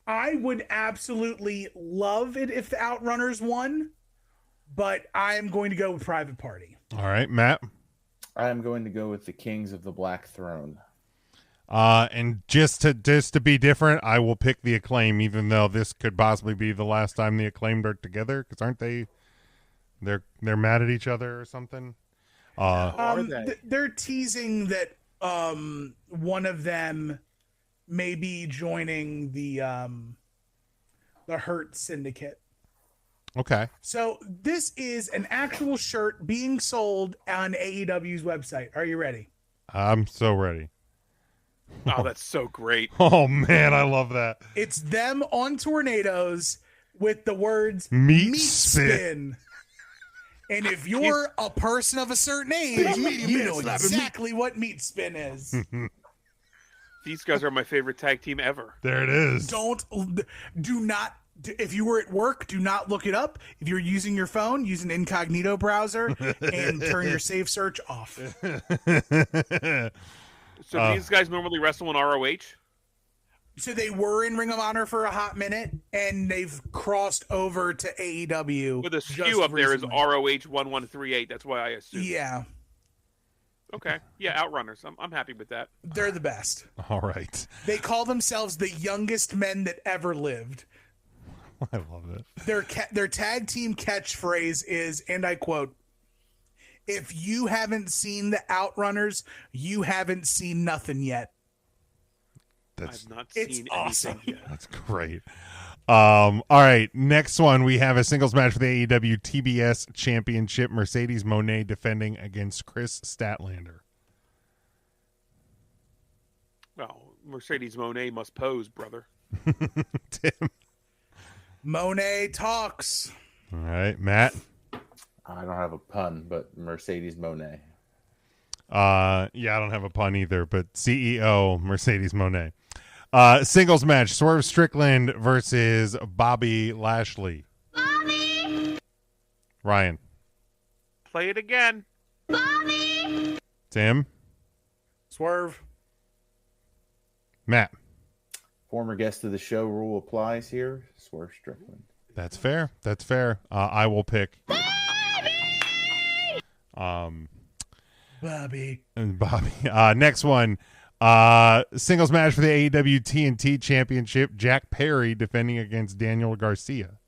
Speaker 10: I would absolutely love it if the Outrunners won, but I'm going to go with Private Party.
Speaker 8: All right, Matt.
Speaker 11: I am going to go with the Kings of the Black Throne.
Speaker 8: And just to be different, I will pick the Acclaim, even though this could possibly be the last time the Acclaimed are together. Because aren't they? They're mad at each other or something.
Speaker 10: They're teasing that one of them may be joining the Hurt Syndicate.
Speaker 8: Okay.
Speaker 10: So this is an actual shirt being sold on AEW's website. Are you ready?
Speaker 8: I'm so ready.
Speaker 9: Oh, that's so great.
Speaker 8: Oh, man, I love that.
Speaker 10: It's them on tornadoes with the words
Speaker 8: Meat
Speaker 10: Spin. And if you're a person of a certain age, you know exactly what Meat Spin is.
Speaker 9: These guys are my favorite tag team ever.
Speaker 8: There it is.
Speaker 10: Do not, if you were at work, do not look it up. If you're using your phone, use an incognito browser and turn your save search off.
Speaker 9: So these guys normally wrestle in ROH?
Speaker 10: So they were in Ring of Honor for a hot minute, and they've crossed over to AEW.
Speaker 9: With a SKU up there is ROH 1138. That's why I assume.
Speaker 10: Yeah.
Speaker 9: Okay. Yeah, Outrunners. I'm happy with that.
Speaker 10: They're the best.
Speaker 8: All right.
Speaker 10: They call themselves the youngest men that ever lived.
Speaker 8: I love it.
Speaker 10: Their tag team catchphrase is, and I quote, "If you haven't seen the Outrunners, you haven't seen nothing yet."
Speaker 9: I've not seen anything
Speaker 10: awesome.
Speaker 9: yet.
Speaker 8: That's great. All right, next one. We have a singles match for the AEW TBS Championship. Mercedes Moné defending against Chris Statlander.
Speaker 9: Well, Mercedes Moné must pose, brother.
Speaker 8: Tim.
Speaker 10: Monet talks.
Speaker 8: All right, Matt.
Speaker 11: I don't have a pun, but Mercedes Moné.
Speaker 8: Yeah, I don't have a pun either, but CEO Mercedes Moné. Singles match: Swerve Strickland versus Bobby Lashley.
Speaker 1: Bobby!
Speaker 8: Ryan.
Speaker 9: Play it again.
Speaker 1: Bobby!
Speaker 8: Tim.
Speaker 10: Swerve.
Speaker 8: Matt.
Speaker 11: Former guest of the show rule applies here. Swerve Strickland.
Speaker 8: That's fair. That's fair. I will pick
Speaker 10: Bobby.
Speaker 8: and Bobby. Next one. Singles match for the AEW TNT Championship. Jack Perry defending against Daniel Garcia.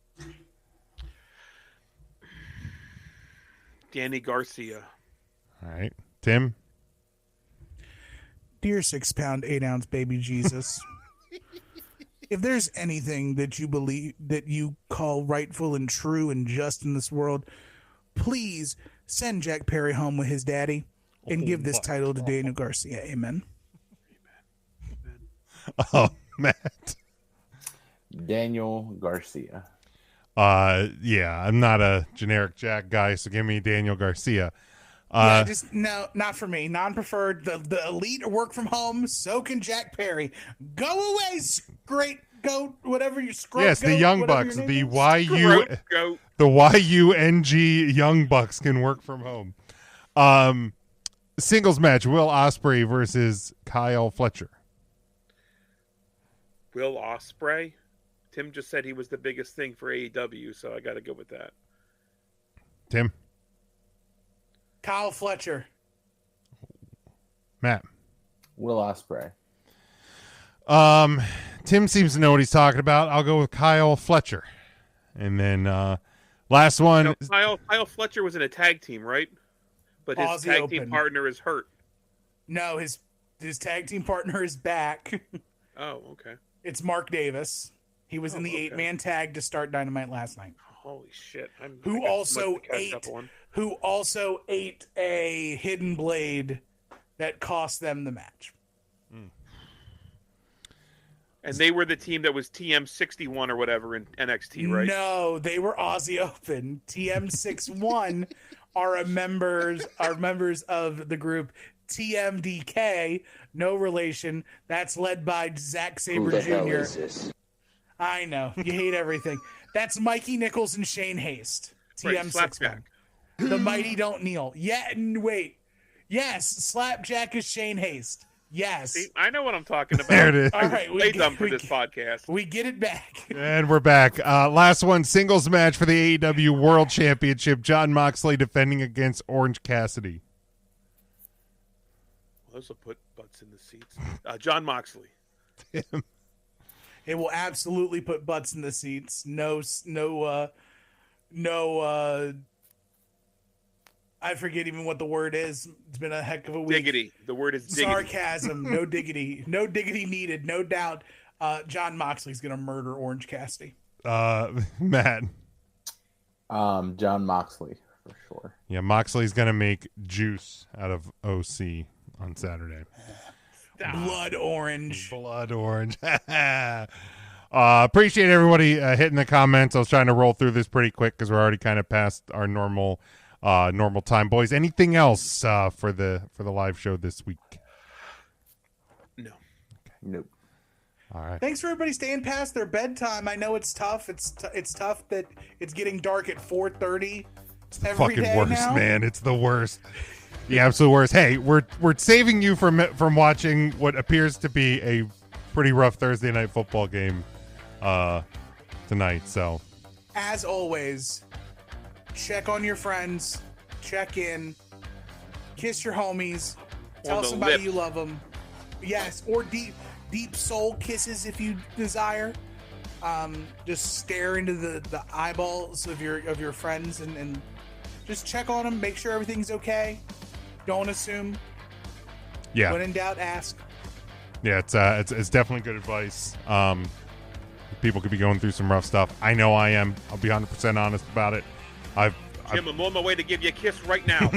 Speaker 9: Danny Garcia.
Speaker 8: All right. Tim?
Speaker 10: Dear 6-pound, 8-ounce baby Jesus, if there's anything that you believe that you call rightful and true and just in this world, please send Jack Perry home with his daddy and give this title to Daniel Garcia. Amen.
Speaker 8: Oh, Matt.
Speaker 11: Daniel Garcia.
Speaker 8: Yeah, I'm not a generic Jack guy, so give me Daniel Garcia.
Speaker 10: No, not for me. Non-preferred. The elite work from home. So can Jack Perry. Go away, great goat. Whatever you scroll.
Speaker 8: Yes, the Young Bucks, the YUNG Young Bucks can work from home. Singles match: Will Ospreay versus Kyle Fletcher.
Speaker 9: Will Ospreay. Tim just said he was the biggest thing for AEW, so I got to go with that.
Speaker 8: Tim.
Speaker 10: Kyle Fletcher.
Speaker 8: Matt.
Speaker 11: Will Ospreay.
Speaker 8: Tim seems to know what he's talking about. I'll go with Kyle Fletcher. And then last one.
Speaker 9: Kyle Fletcher was in a tag team, right? But his
Speaker 10: Aussie
Speaker 9: tag
Speaker 10: Open.
Speaker 9: team partner is hurt.
Speaker 10: No, his tag team partner is back.
Speaker 9: Oh, okay.
Speaker 10: It's Mark Davis. He was in the 8-man tag to start Dynamite last night.
Speaker 9: Holy shit!
Speaker 10: Who also ate a hidden blade that cost them the match.
Speaker 9: And they were the team that was TM61 or whatever in NXT, right?
Speaker 10: No, they were Aussie Open. TM61 are members of the group TMDK, no relation. That's led by Zack Sabre Jr. I know. You hate everything. That's Mikey Nichols and Shane Haste. TM61. The Mighty Don't Kneel. Yeah, wait. Yes, Slapjack is Shane Haste. Yes.
Speaker 9: See, I know what I'm talking about.
Speaker 8: There it is.
Speaker 10: All right,
Speaker 9: we done for this podcast.
Speaker 10: We get it back.
Speaker 8: And we're back. Last one, singles match for the AEW World Championship. Jon Moxley defending against Orange Cassidy.
Speaker 9: Well, those will put butts in the seats. Jon Moxley.
Speaker 8: Tim.
Speaker 10: It will absolutely put butts in the seats. No. I forget even what the word is. It's been a heck of a week.
Speaker 9: Diggity. The word is diggity.
Speaker 10: Sarcasm. No diggity. No diggity needed. No doubt. Jon Moxley's gonna murder Orange Cassidy.
Speaker 8: Matt.
Speaker 11: Jon Moxley for sure.
Speaker 8: Yeah, Moxley's gonna make juice out of OC on Saturday.
Speaker 10: Blood orange.
Speaker 8: Blood orange. Appreciate everybody hitting the comments. I was trying to roll through this pretty quick because we're already kind of past our normal time. Boys, anything else for the live show this week?
Speaker 9: No.
Speaker 11: Okay. Nope.
Speaker 8: All right.
Speaker 10: Thanks for everybody staying past their bedtime. I know it's tough. It's tough that it's getting dark at 4:30 every
Speaker 8: Fucking
Speaker 10: day
Speaker 8: worst,
Speaker 10: now.
Speaker 8: man. It's the worst. The absolute worst. Hey, we're saving you from watching what appears to be a pretty rough Thursday night football game tonight. So,
Speaker 10: as always, check on your friends, check in, kiss your homies, tell somebody you love them. Yes, or deep soul kisses if you desire. Just stare into the eyeballs of your friends and just check on them, make sure everything's okay. Don't assume.
Speaker 8: Yeah.
Speaker 10: When in doubt, ask.
Speaker 8: Yeah, it's definitely good advice. People could be going through some rough stuff. I know I am. I'll be 100% honest about it.
Speaker 9: Jim, I'm on my way to give you a kiss right now.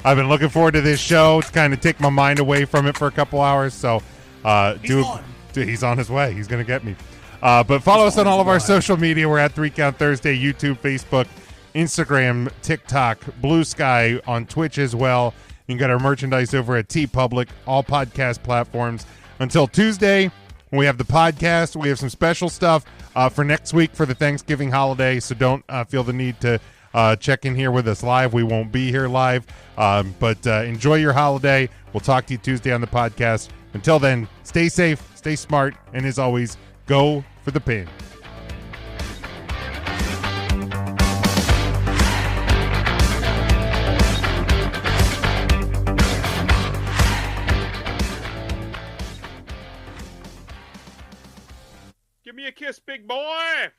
Speaker 8: I've been looking forward to this show to kind of take my mind away from it for a couple hours. So, he's on his way. He's going to get me. But follow us on all of our social media. We're at 3 Count Thursday, YouTube, Facebook, Instagram, TikTok, Blue Sky, on Twitch as well. You can get our merchandise over at TeePublic, all podcast platforms. Until Tuesday, when we have the podcast, we have some special stuff for next week for the Thanksgiving holiday. So don't feel the need to check in here with us live. We won't be here live. But enjoy your holiday. We'll talk to you Tuesday on the podcast. Until then, stay safe, stay smart, and as always, go for the pin.
Speaker 9: Give me a kiss, big boy.